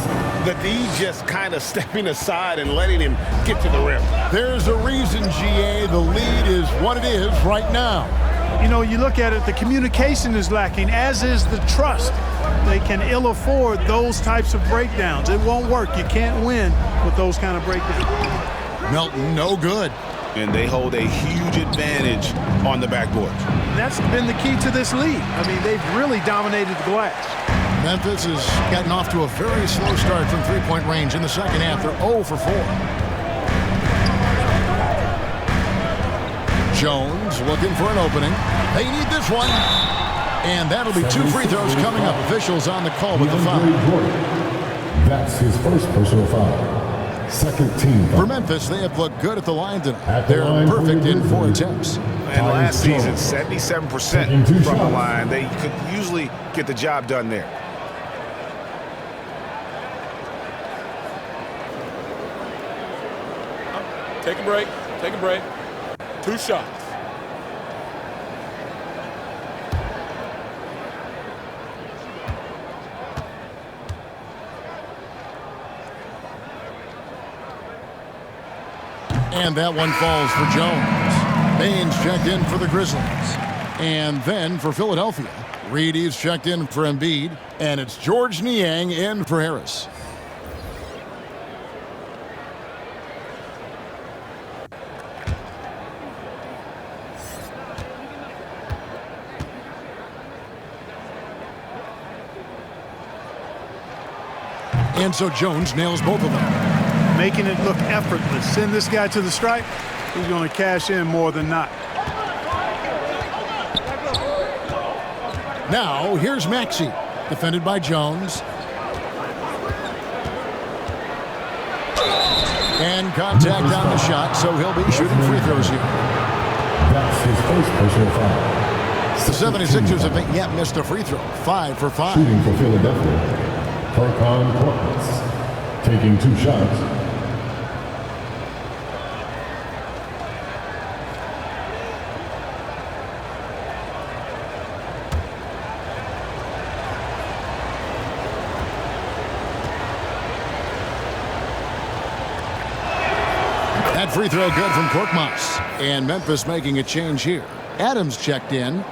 The D just kind of stepping aside and letting him get to the rim. There's a reason, GA, the lead is what it is right now. You know, you look at it, the communication is lacking, as is the trust. They can ill afford those types of breakdowns. It won't work. You can't win with those kind of breakdowns. Melton, no good. And they hold a huge advantage on the backboard. That's been the key to this lead. I mean, they've really dominated the glass. Memphis has gotten off to a very slow start from three-point range in the second half. They're 0 for 4. Jones looking for an opening. They need this one. And that'll be 2 free throws coming up. Officials on the call with the foul. That's his first personal foul. Second team foul. For Memphis, they have looked good at the line tonight. They're perfect in 4 attempts. And last season, 77% from the line. They could usually get the job done there. Take a break. Take a break. 2 shots. And that one falls for Jones. Baines checked in for the Grizzlies. And then for Philadelphia, Reedy's checked in for Embiid. And it's George Niang in for Harris. And so Jones nails both of them. Making it look effortless. Send this guy to the stripe. He's going to cash in more than not. Now, here's Maxey. Defended by Jones. And contact on the shot, so he'll be shooting free throws here. That's his first personal foul. The 76ers have yet missed a free throw. 5 for 5. Shooting for Philadelphia, Furkan Korkmaz, taking 2 shots. That free throw good from Korkmaz. And Memphis making a change here. Adams checked in.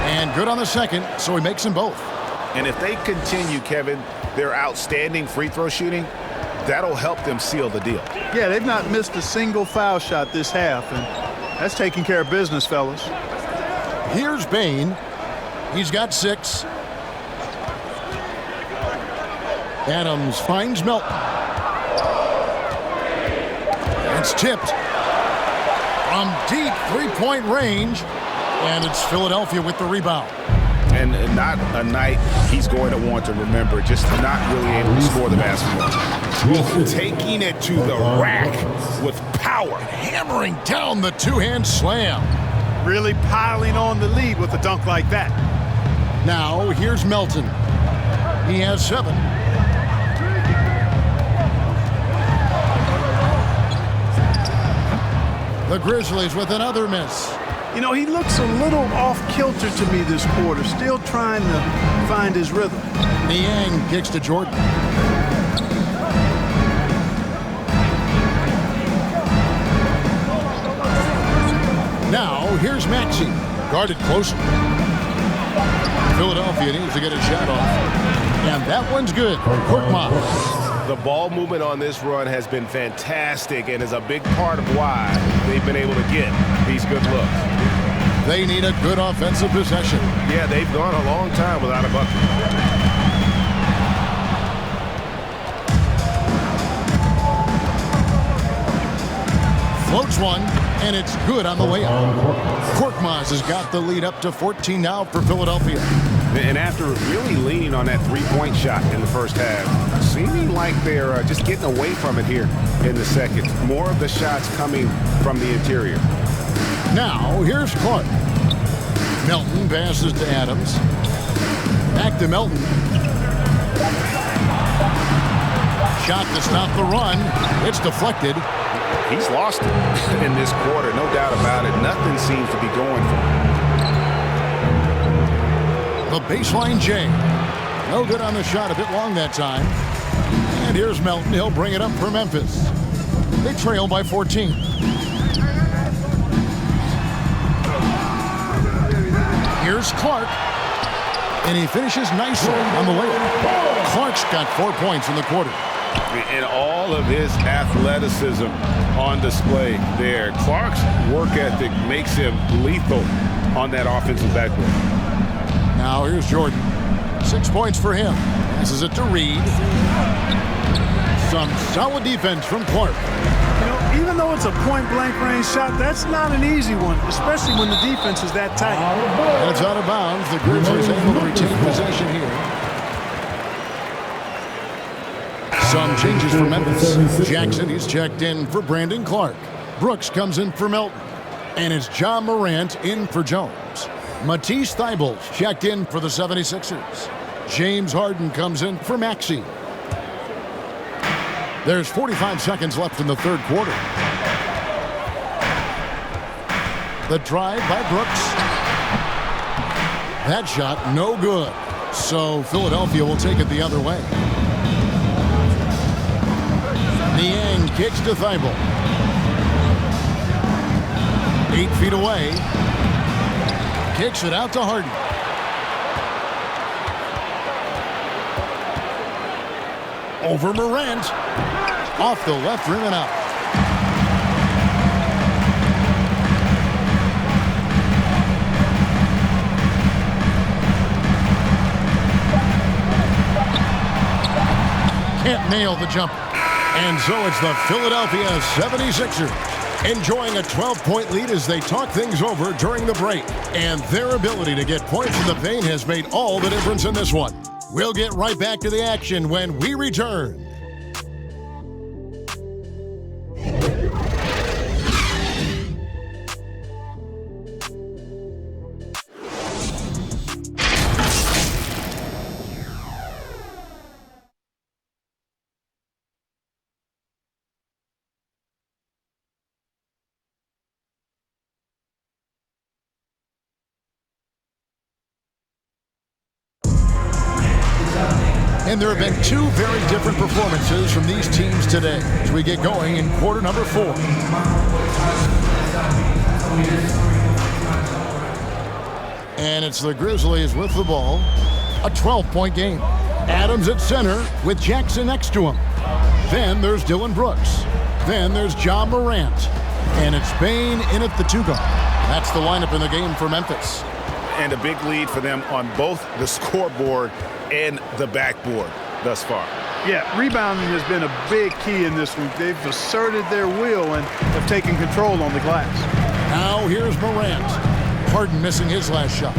And good on the second, so he makes them both. And if they continue, Kevin, their outstanding free throw shooting, that'll help them seal the deal. Yeah, they've not missed a single foul shot this half, and that's taking care of business, fellas. Here's Bane. He's got 6. Adams finds Melton. It's tipped from deep three-point range, and it's Philadelphia with the rebound. And not a night he's going to want to remember, just not really able to score the basketball. Taking it to the rack with power. Hammering down the two-hand slam. Really piling on the lead with a dunk like that. Now, here's Melton. He has 7. The Grizzlies with another miss. You know, he looks a little off-kilter to me this quarter, still trying to find his rhythm. Niang kicks to Jordan. Now, here's Maxey, guarded closely. Philadelphia needs to get a shot off. And that one's good. Korkmaz. The ball movement on this run has been fantastic and is a big part of why they've been able to get these good looks. They need a good offensive possession. Yeah, they've gone a long time without a bucket. Floats one. And it's good on the layup. Korkmaz has got the lead up to 14 now for Philadelphia. And after really leaning on that three-point shot in the first half, seeming like they're just getting away from it here in the second. More of the shots coming from the interior. Now, here's Clark. Melton passes to Adams. Back to Melton. Shot to stop the run. It's deflected. He's lost it in this quarter, no doubt about it. Nothing seems to be going for him. The baseline J. No good on the shot, a bit long that time. And here's Melton. He'll bring it up for Memphis. They trail by 14. Here's Clark. And he finishes nicely on the layup. Clark's got 4 points in the quarter. And all of his athleticism on display there. Clark's work ethic makes him lethal on that offensive backboard. Now here's Jordan. 6 points for him. Passes it to Reed. Some solid defense from Clark. You know, even though it's a point-blank range shot, that's not an easy one, especially when the defense is that tight. And it's out of bounds. The Grizzlies able to retain possession here. Some changes for Memphis. Jackson, he's checked in for Brandon Clark. Brooks comes in for Melton. And it's John Morant in for Jones. Matisse Thybulle checked in for the 76ers. James Harden comes in for Maxey. There's 45 seconds left in the third quarter. The drive by Brooks. That shot, no good. So Philadelphia will take it the other way. Niang kicks to Thybulle. 8 feet away. Kicks it out to Harden. Over Morant. Off the left rim and out. Can't nail the jumper. And so it's the Philadelphia 76ers enjoying a 12-point lead as they talk things over during the break. And their ability to get points in the paint has made all the difference in this one. We'll get right back to the action when we return. And there have been two very different performances from these teams today as we get going in quarter number 4. And it's the Grizzlies with the ball. A 12-point game. Adams at center with Jackson next to him. Then there's Dylan Brooks. Then there's John Morant. And it's Bane in at the 2 guard. That's the lineup in the game for Memphis. And a big lead for them on both the scoreboard and the backboard thus far. Yeah, rebounding has been a big key in this one. They've asserted their will and have taken control on the glass. Now here's Morant. Harden missing his last shot.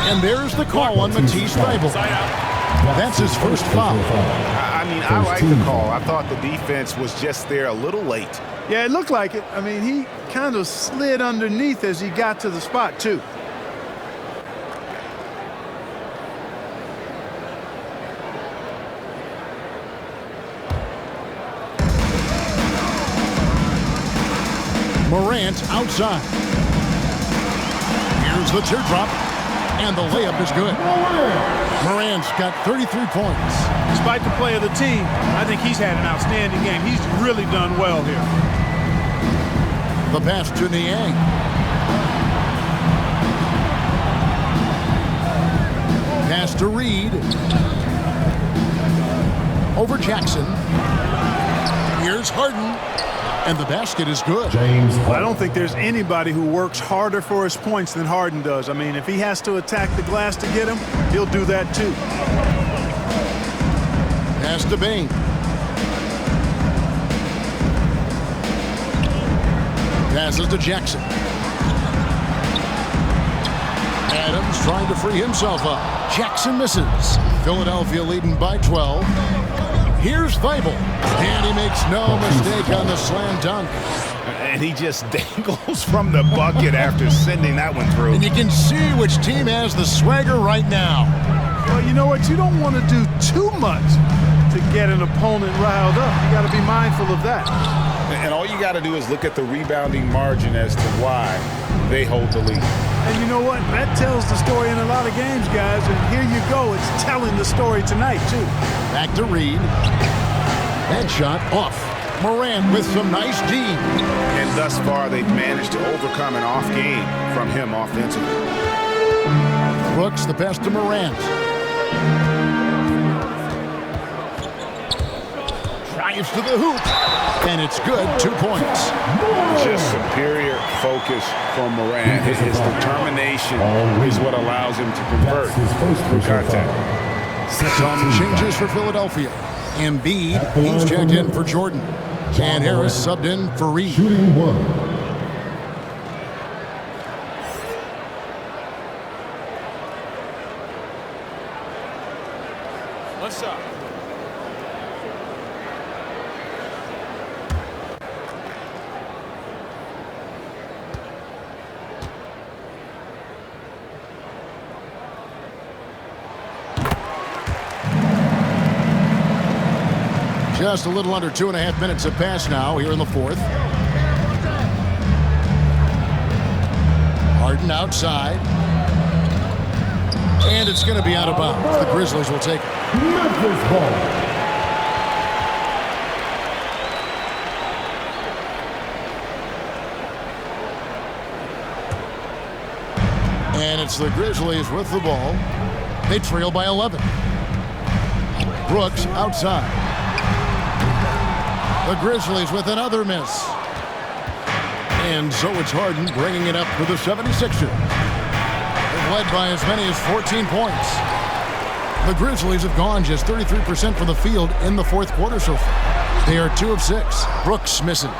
And there's the call on Matisse Thybulle. That's his first foul. I mean, I like the call. I thought the defense was just there a little late. Yeah, it looked like it. I mean, he kind of slid underneath as he got to the spot, too. Morant outside. Here's the teardrop, and the layup is good. Morant's got 33 points. Despite the play of the team, I think he's had an outstanding game. He's really done well here. The pass to Niang. Pass to Reed. Over Jackson. Here's Harden. And the basket is good. Well, I don't think there's anybody who works harder for his points than Harden does. I mean, if he has to attack the glass to get him, he'll do that too. Pass to Bane. Passes to Jackson. Adams trying to free himself up. Jackson misses. Philadelphia leading by 12. Here's Thibault. And he makes no mistake on the slam dunk. And he just dangles from the bucket after sending that one through. And you can see which team has the swagger right now. Well, you know what? You don't want to do too much to get an opponent riled up. You got to be mindful of that. And all you got to do is look at the rebounding margin as to why they hold the lead. And you know what? That tells the story in a lot of games, guys. And here you go. It's telling the story tonight, too. Back to Reed. Headshot off. Morant with some nice D. And thus far, they've managed to overcome an off game from him offensively. Brooks, the pass to Morant. Drives to the hoop. And it's good. 2 points. Just superior focus from Morant. His determination is what allows him to convert through contact. Some changes for Philadelphia. Embiid, he's checked in for Jordan. And Harris subbed in for Reed. Shooting 1. One shot. Just a little under 2.5 minutes have passed now here in the fourth. Harden outside. And it's going to be out of bounds. The Grizzlies will take it. Memphis ball. And it's the Grizzlies with the ball. They trail by 11. Brooks outside. The Grizzlies with another miss. And so it's Harden bringing it up for the 76ers. They've led by as many as 14 points. The Grizzlies have gone just 33% from the field in the fourth quarter so far. They are 2 of 6. Brooks misses.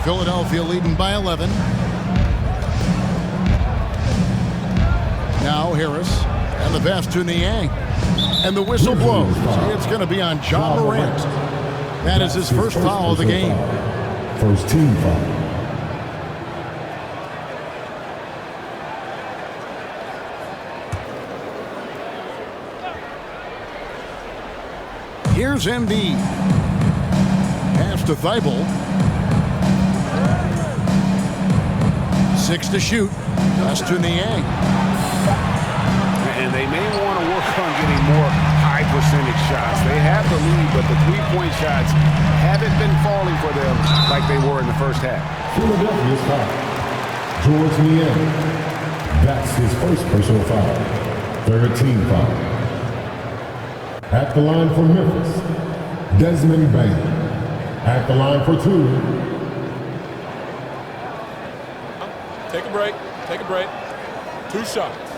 Philadelphia leading by 11. Now Harris and the pass to Niang. And the whistle blows. It's going to be on John Morant. That is his first foul of the game. First team foul. Here's Embiid. Pass to Thibault. 6 to shoot. Pass to Niang. And they may want to work on getting more high percentage shots. They have the lead, but the three-point shots haven't been falling for them like they were in the first half. Philadelphia's foul. George Niang. That's his first personal foul. Third team foul. At the line for Memphis, Desmond Bain. At the line for 2. Take a break. Take a break. 2 shots.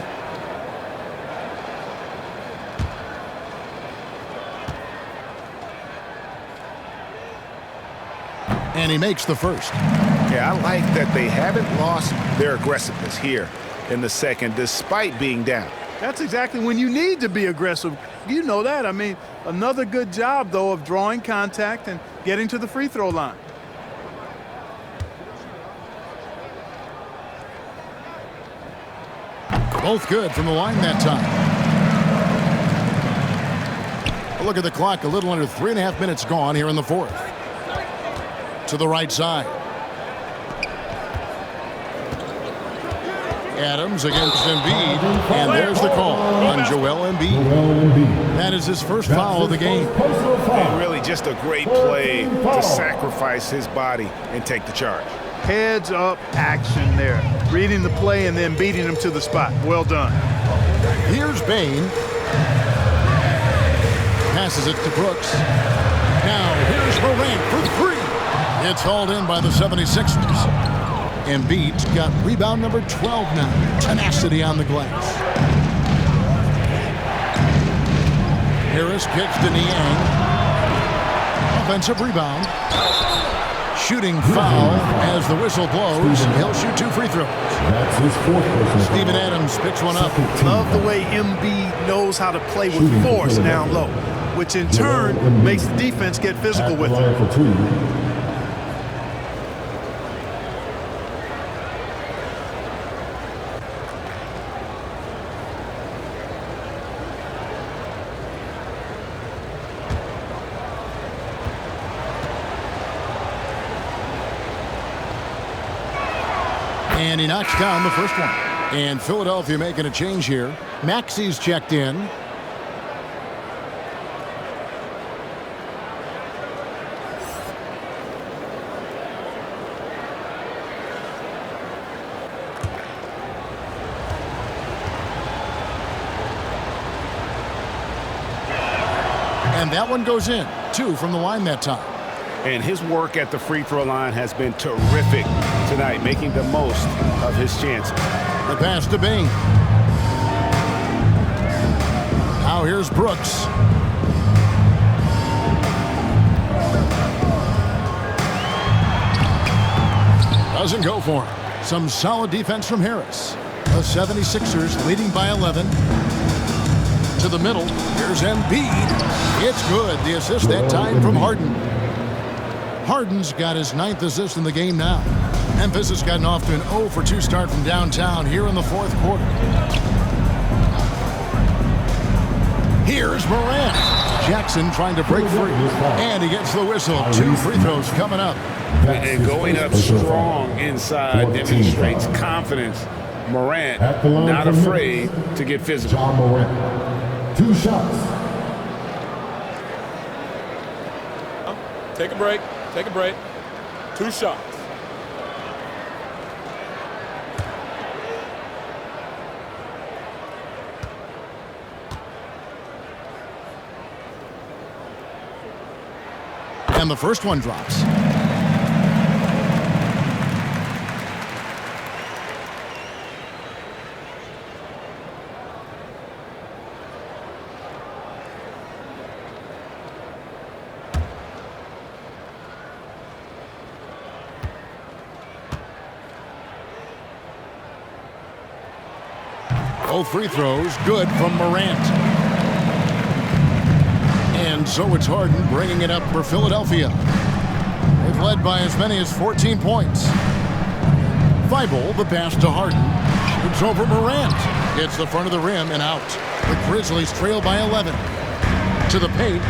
And he makes the first. Yeah, I like that they haven't lost their aggressiveness here in the second, despite being down. That's exactly when you need to be aggressive. You know that. I mean, another good job, though, of drawing contact and getting to the free throw line. Both good from the line that time. Look at the clock. A little under 3.5 minutes gone here in the fourth. To the right side. Adams against Embiid, and there's the call on Joel Embiid. That is his first foul of the game. And really just a great play to sacrifice his body and take the charge. Heads up action there. Reading the play and then beating him to the spot. Well done. Here's Bain. Passes it to Brooks. Now here's Morant for 3. It's hauled in by the 76ers. Embiid's got rebound number 12 now. Tenacity on the glass. Harris kicks to Niang. Offensive rebound. shooting foul as the whistle blows. He'll shoot 2 free throws. That's his 4th personal foul. Steven Adams picks one up. Love the way Embiid knows how to play with force down low, which in turn makes the defense get physical with him. For 2. And he knocks down the first one. And Philadelphia making a change here. Maxi's checked in. And that one goes in. 2 from the line that time. And his work at the free throw line has been terrific tonight, making the most of his chances. The pass to Bing. Now here's Brooks. Doesn't go for him. Some solid defense from Harris. The 76ers leading by 11. To the middle. Here's Embiid. It's good. The assist that time from Harden. Harden's got his 9th assist in the game now. Memphis has gotten off to an 0 for 2 start from downtown here in the 4th quarter. Here's Morant. Jackson trying to break free. And he gets the whistle. 2 free throws coming up. And going up strong inside demonstrates confidence. Morant not afraid to get physical. John Morant. 2 shots. Take a break. Take a break. 2 shots. And the first one drops. Both free throws good from Morant. And so it's Harden bringing it up for Philadelphia. They've led by as many as 14 points. Thibault, the pass to Harden. Shoots over Morant. Hits the front of the rim and out. The Grizzlies trail by 11. To the paint.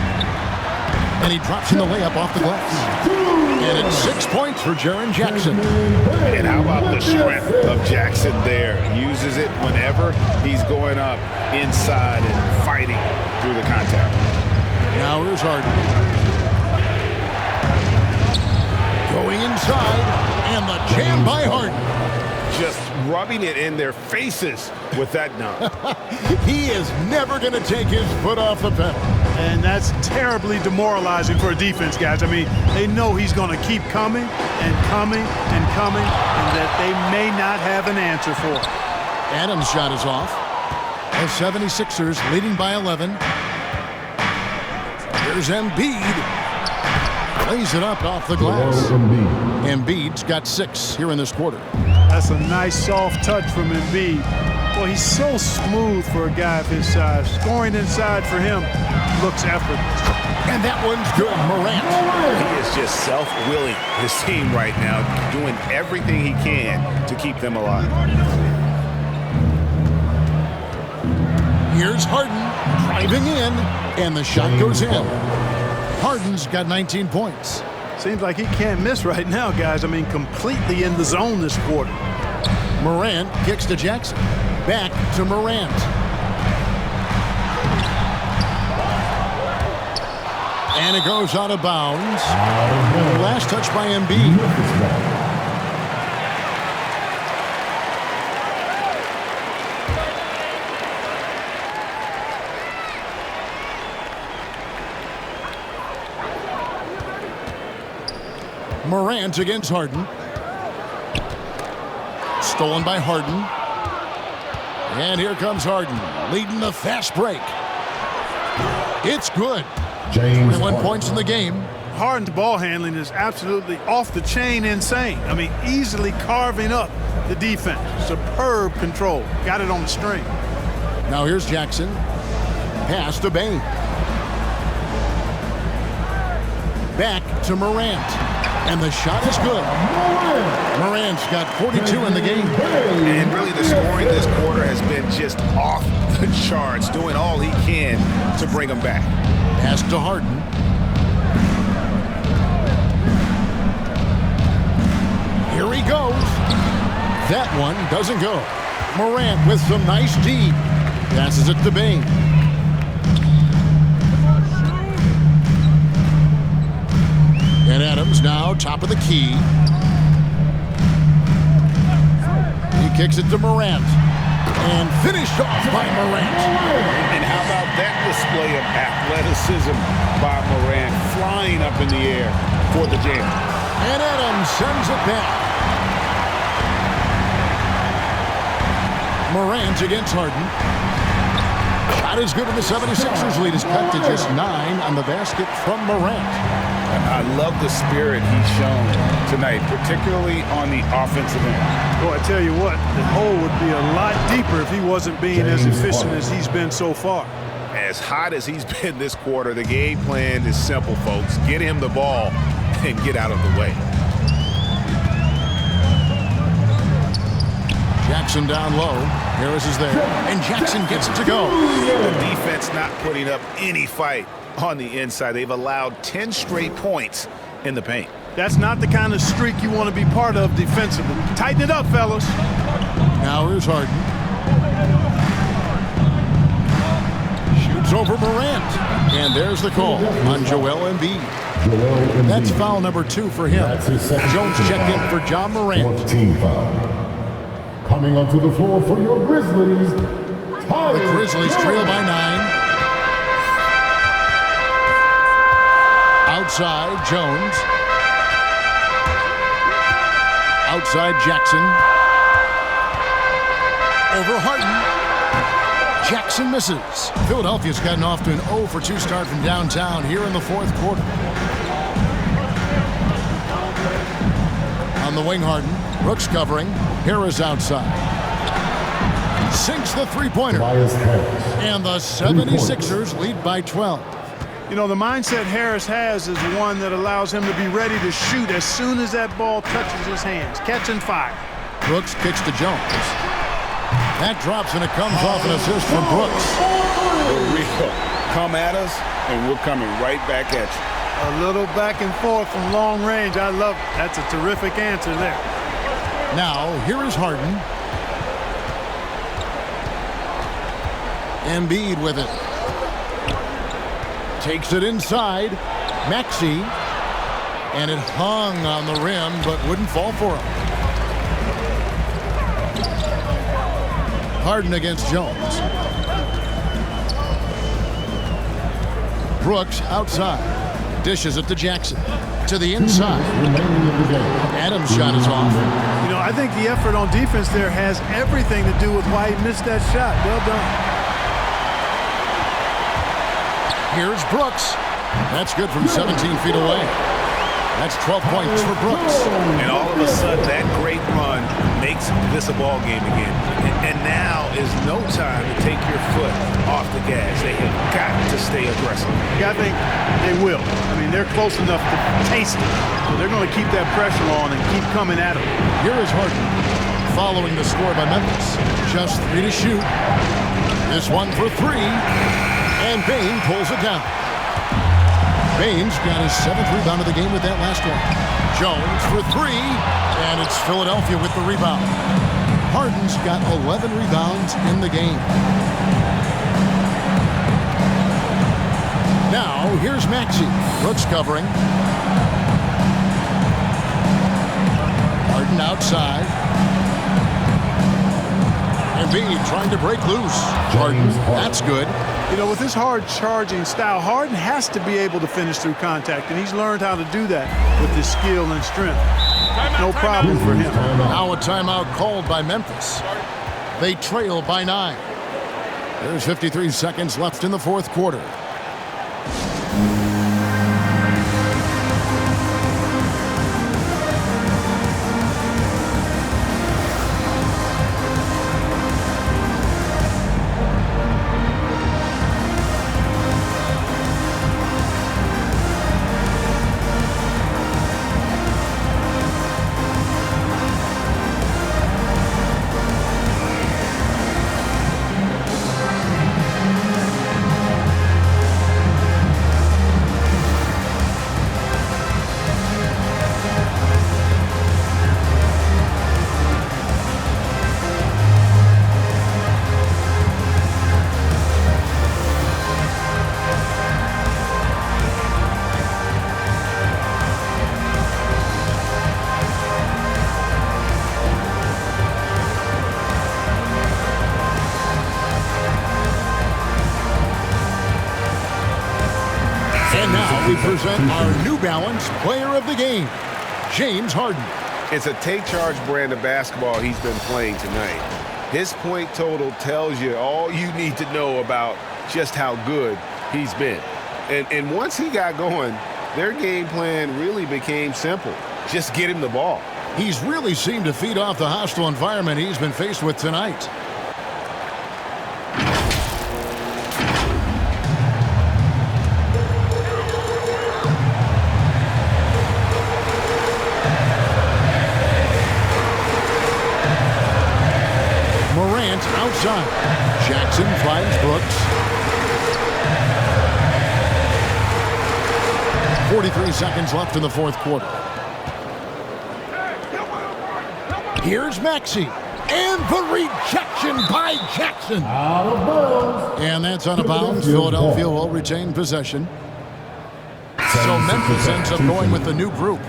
And he drops in the layup off the glass. And it's 6 points for Jaron Jackson. And how about the strength of Jackson there? Uses it whenever he's going up inside and fighting through the contact. Now here's Harden. Going inside, and the jam by Harden. Just rubbing it in their faces with that dunk. He is never going to take his foot off the pedal. And that's terribly demoralizing for a defense, guys. I mean, they know he's going to keep coming and coming and coming, and that they may not have an answer for it. Adams' shot is off. The 76ers leading by 11. Here's Embiid. Lays it up off the glass. Embiid's got 6 here in this quarter. That's a nice soft touch from Embiid. Well, he's so smooth for a guy of his size. Scoring inside for him looks effortless. And that one's good. Morant. He is just self-willing his team right now, doing everything he can to keep them alive. Here's Harden driving in, and the shot goes in. Harden's got 19 points. Seems like he can't miss right now, guys. I mean, completely in the zone this quarter. Morant kicks to Jackson. Back to Morant. And it goes out of bounds. Last touch by Embiid. Morant against Harden. Stolen by Harden. And here comes Harden, leading the fast break. It's good. 21 points in the game. Harden's ball handling is absolutely off the chain insane. I mean, easily carving up the defense. Superb control. Got it on the string. Now here's Jackson. Pass to Bain. Back to Morant. And the shot is good. Morant's got 42 in the game. And really the scoring this quarter has been just off the charts, doing all he can to bring them back. Pass to Harden. Here he goes. That one doesn't go. Morant with some nice D. Passes it to Bain. And Adams now top of the key. He kicks it to Morant. And finished off by Morant. And how about that display of athleticism by Morant, flying up in the air for the jam. And Adams sends it back. Morant against Harden. Shot is good, and the 76ers lead is cut to just 9 on the basket from Morant. I love the spirit he's shown tonight, particularly on the offensive end. Boy, I tell you what, the hole would be a lot deeper if he wasn't being as efficient as he's been so far. As hot as he's been this quarter, the game plan is simple, folks. Get him the ball and get out of the way. Jackson down low. Harris is there. And Jackson gets it to go. The defense not putting up any fight on the inside. They've allowed 10 straight points in the paint. That's not the kind of streak you want to be part of defensively. Tighten it up, fellas. Now here's Harden. Shoots over Morant. And there's the call on Joel Embiid. That's foul number 2 for him. Jones checked in for John Morant. Team foul. Coming onto the floor for your Grizzlies. The Grizzlies trail by 9. Outside, Jones. Outside, Jackson. Over Harden. Jackson misses. Philadelphia's gotten off to an 0 for 2 start from downtown here in the 4th quarter. On the wing, Harden. Brooks covering. Harris outside. Sinks the three-pointer. And the 76ers lead by 12. You know, the mindset Harris has is one that allows him to be ready to shoot as soon as that ball touches his hands. Catch and fire. Brooks kicks to Jones. That drops, and it comes off an assist from Brooks. For real. Come at us, and we're coming right back at you. A little back and forth from long range. I love it. That's a terrific answer there. Now, here is Harden. Embiid with it. Takes it inside. Maxey. And it hung on the rim, but wouldn't fall for him. Harden against Jones. Brooks outside. Dishes it to Jackson. To the inside. Adams' shot is off. You know, I think the effort on defense there has everything to do with why he missed that shot. Well done. Here's Brooks. That's good from 17 feet away. That's 12 points for Brooks. And all of a sudden, that great run makes this a ball game again. And now is no time to take your foot off the gas. They have got to stay aggressive. I think they will. I mean, they're close enough to taste it. So they're going to keep that pressure on and keep coming at them. Here is Harden, following the score by Memphis. Just 3 to shoot. This one for 3. And Bain pulls it down. Bain's got his 7th rebound of the game with that last one. Jones for 3, and it's Philadelphia with the rebound. Harden's got 11 rebounds in the game. Now, here's Maxey. Brooks covering. Harden outside. Embiid trying to break loose. Harden, that's good. You know, with his hard charging style, Harden has to be able to finish through contact, and he's learned how to do that with his skill and strength. No problem for him. Now a timeout called by Memphis. They trail by 9. There's 53 seconds left in the 4th quarter. present our New Balance Player of the Game, James Harden. It's a take charge brand of basketball he's been playing tonight. His point total tells you all you need to know about just how good he's been. And once he got going, their game plan really became simple. Just get him the ball. He's really seemed to feed off the hostile environment he's been faced with tonight. Outside. Jackson finds Brooks. 43 seconds left in the fourth quarter. Here's Maxey. And the rejection by Jackson. Out of bounds. And that's out of bounds. Philadelphia will retain possession. So Memphis ends up going with the new group.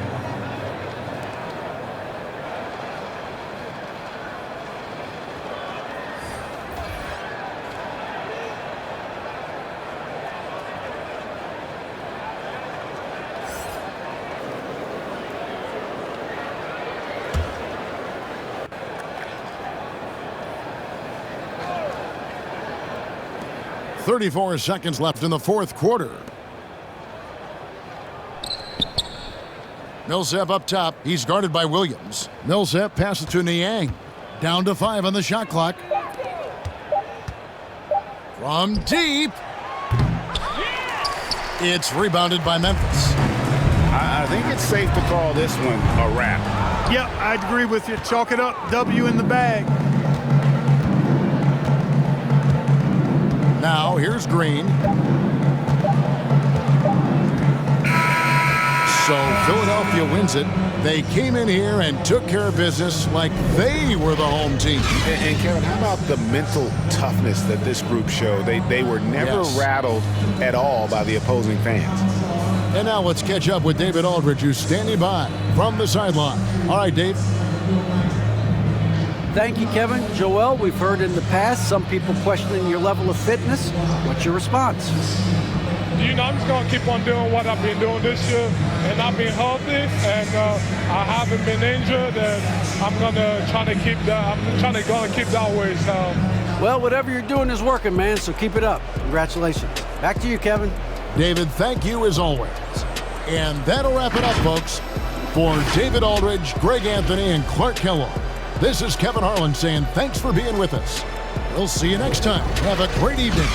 .34 seconds left in the fourth quarter. Millsap up top. He's guarded by Williams. Millsap passes to Niang. Down to 5 on the shot clock. From deep. It's rebounded by Memphis. I think it's safe to call this one a wrap. Yep, I'd agree with you. Chalk it up. W in the bag. Now, here's Green. So Philadelphia wins it. They came in here and took care of business like they were the home team. And Kevin, how about the mental toughness that this group showed? They were never rattled at all by the opposing fans. And now let's catch up with David Aldridge, who's standing by from the sideline. All right, Dave. Thank you, Kevin. Joel, we've heard in the past some people questioning your level of fitness. What's your response? You know, I'm just going to keep on doing what I've been doing this year, and I've been healthy, and I haven't been injured, and I'm going to try to keep that. I'm trying to keep that way. Well, whatever you're doing is working, man, so keep it up. Congratulations. Back to you, Kevin. David, thank you as always. And that'll wrap it up, folks. For David Aldridge, Greg Anthony, and Clark Kellogg, this is Kevin Harlan saying thanks for being with us. We'll see you next time. Have a great evening.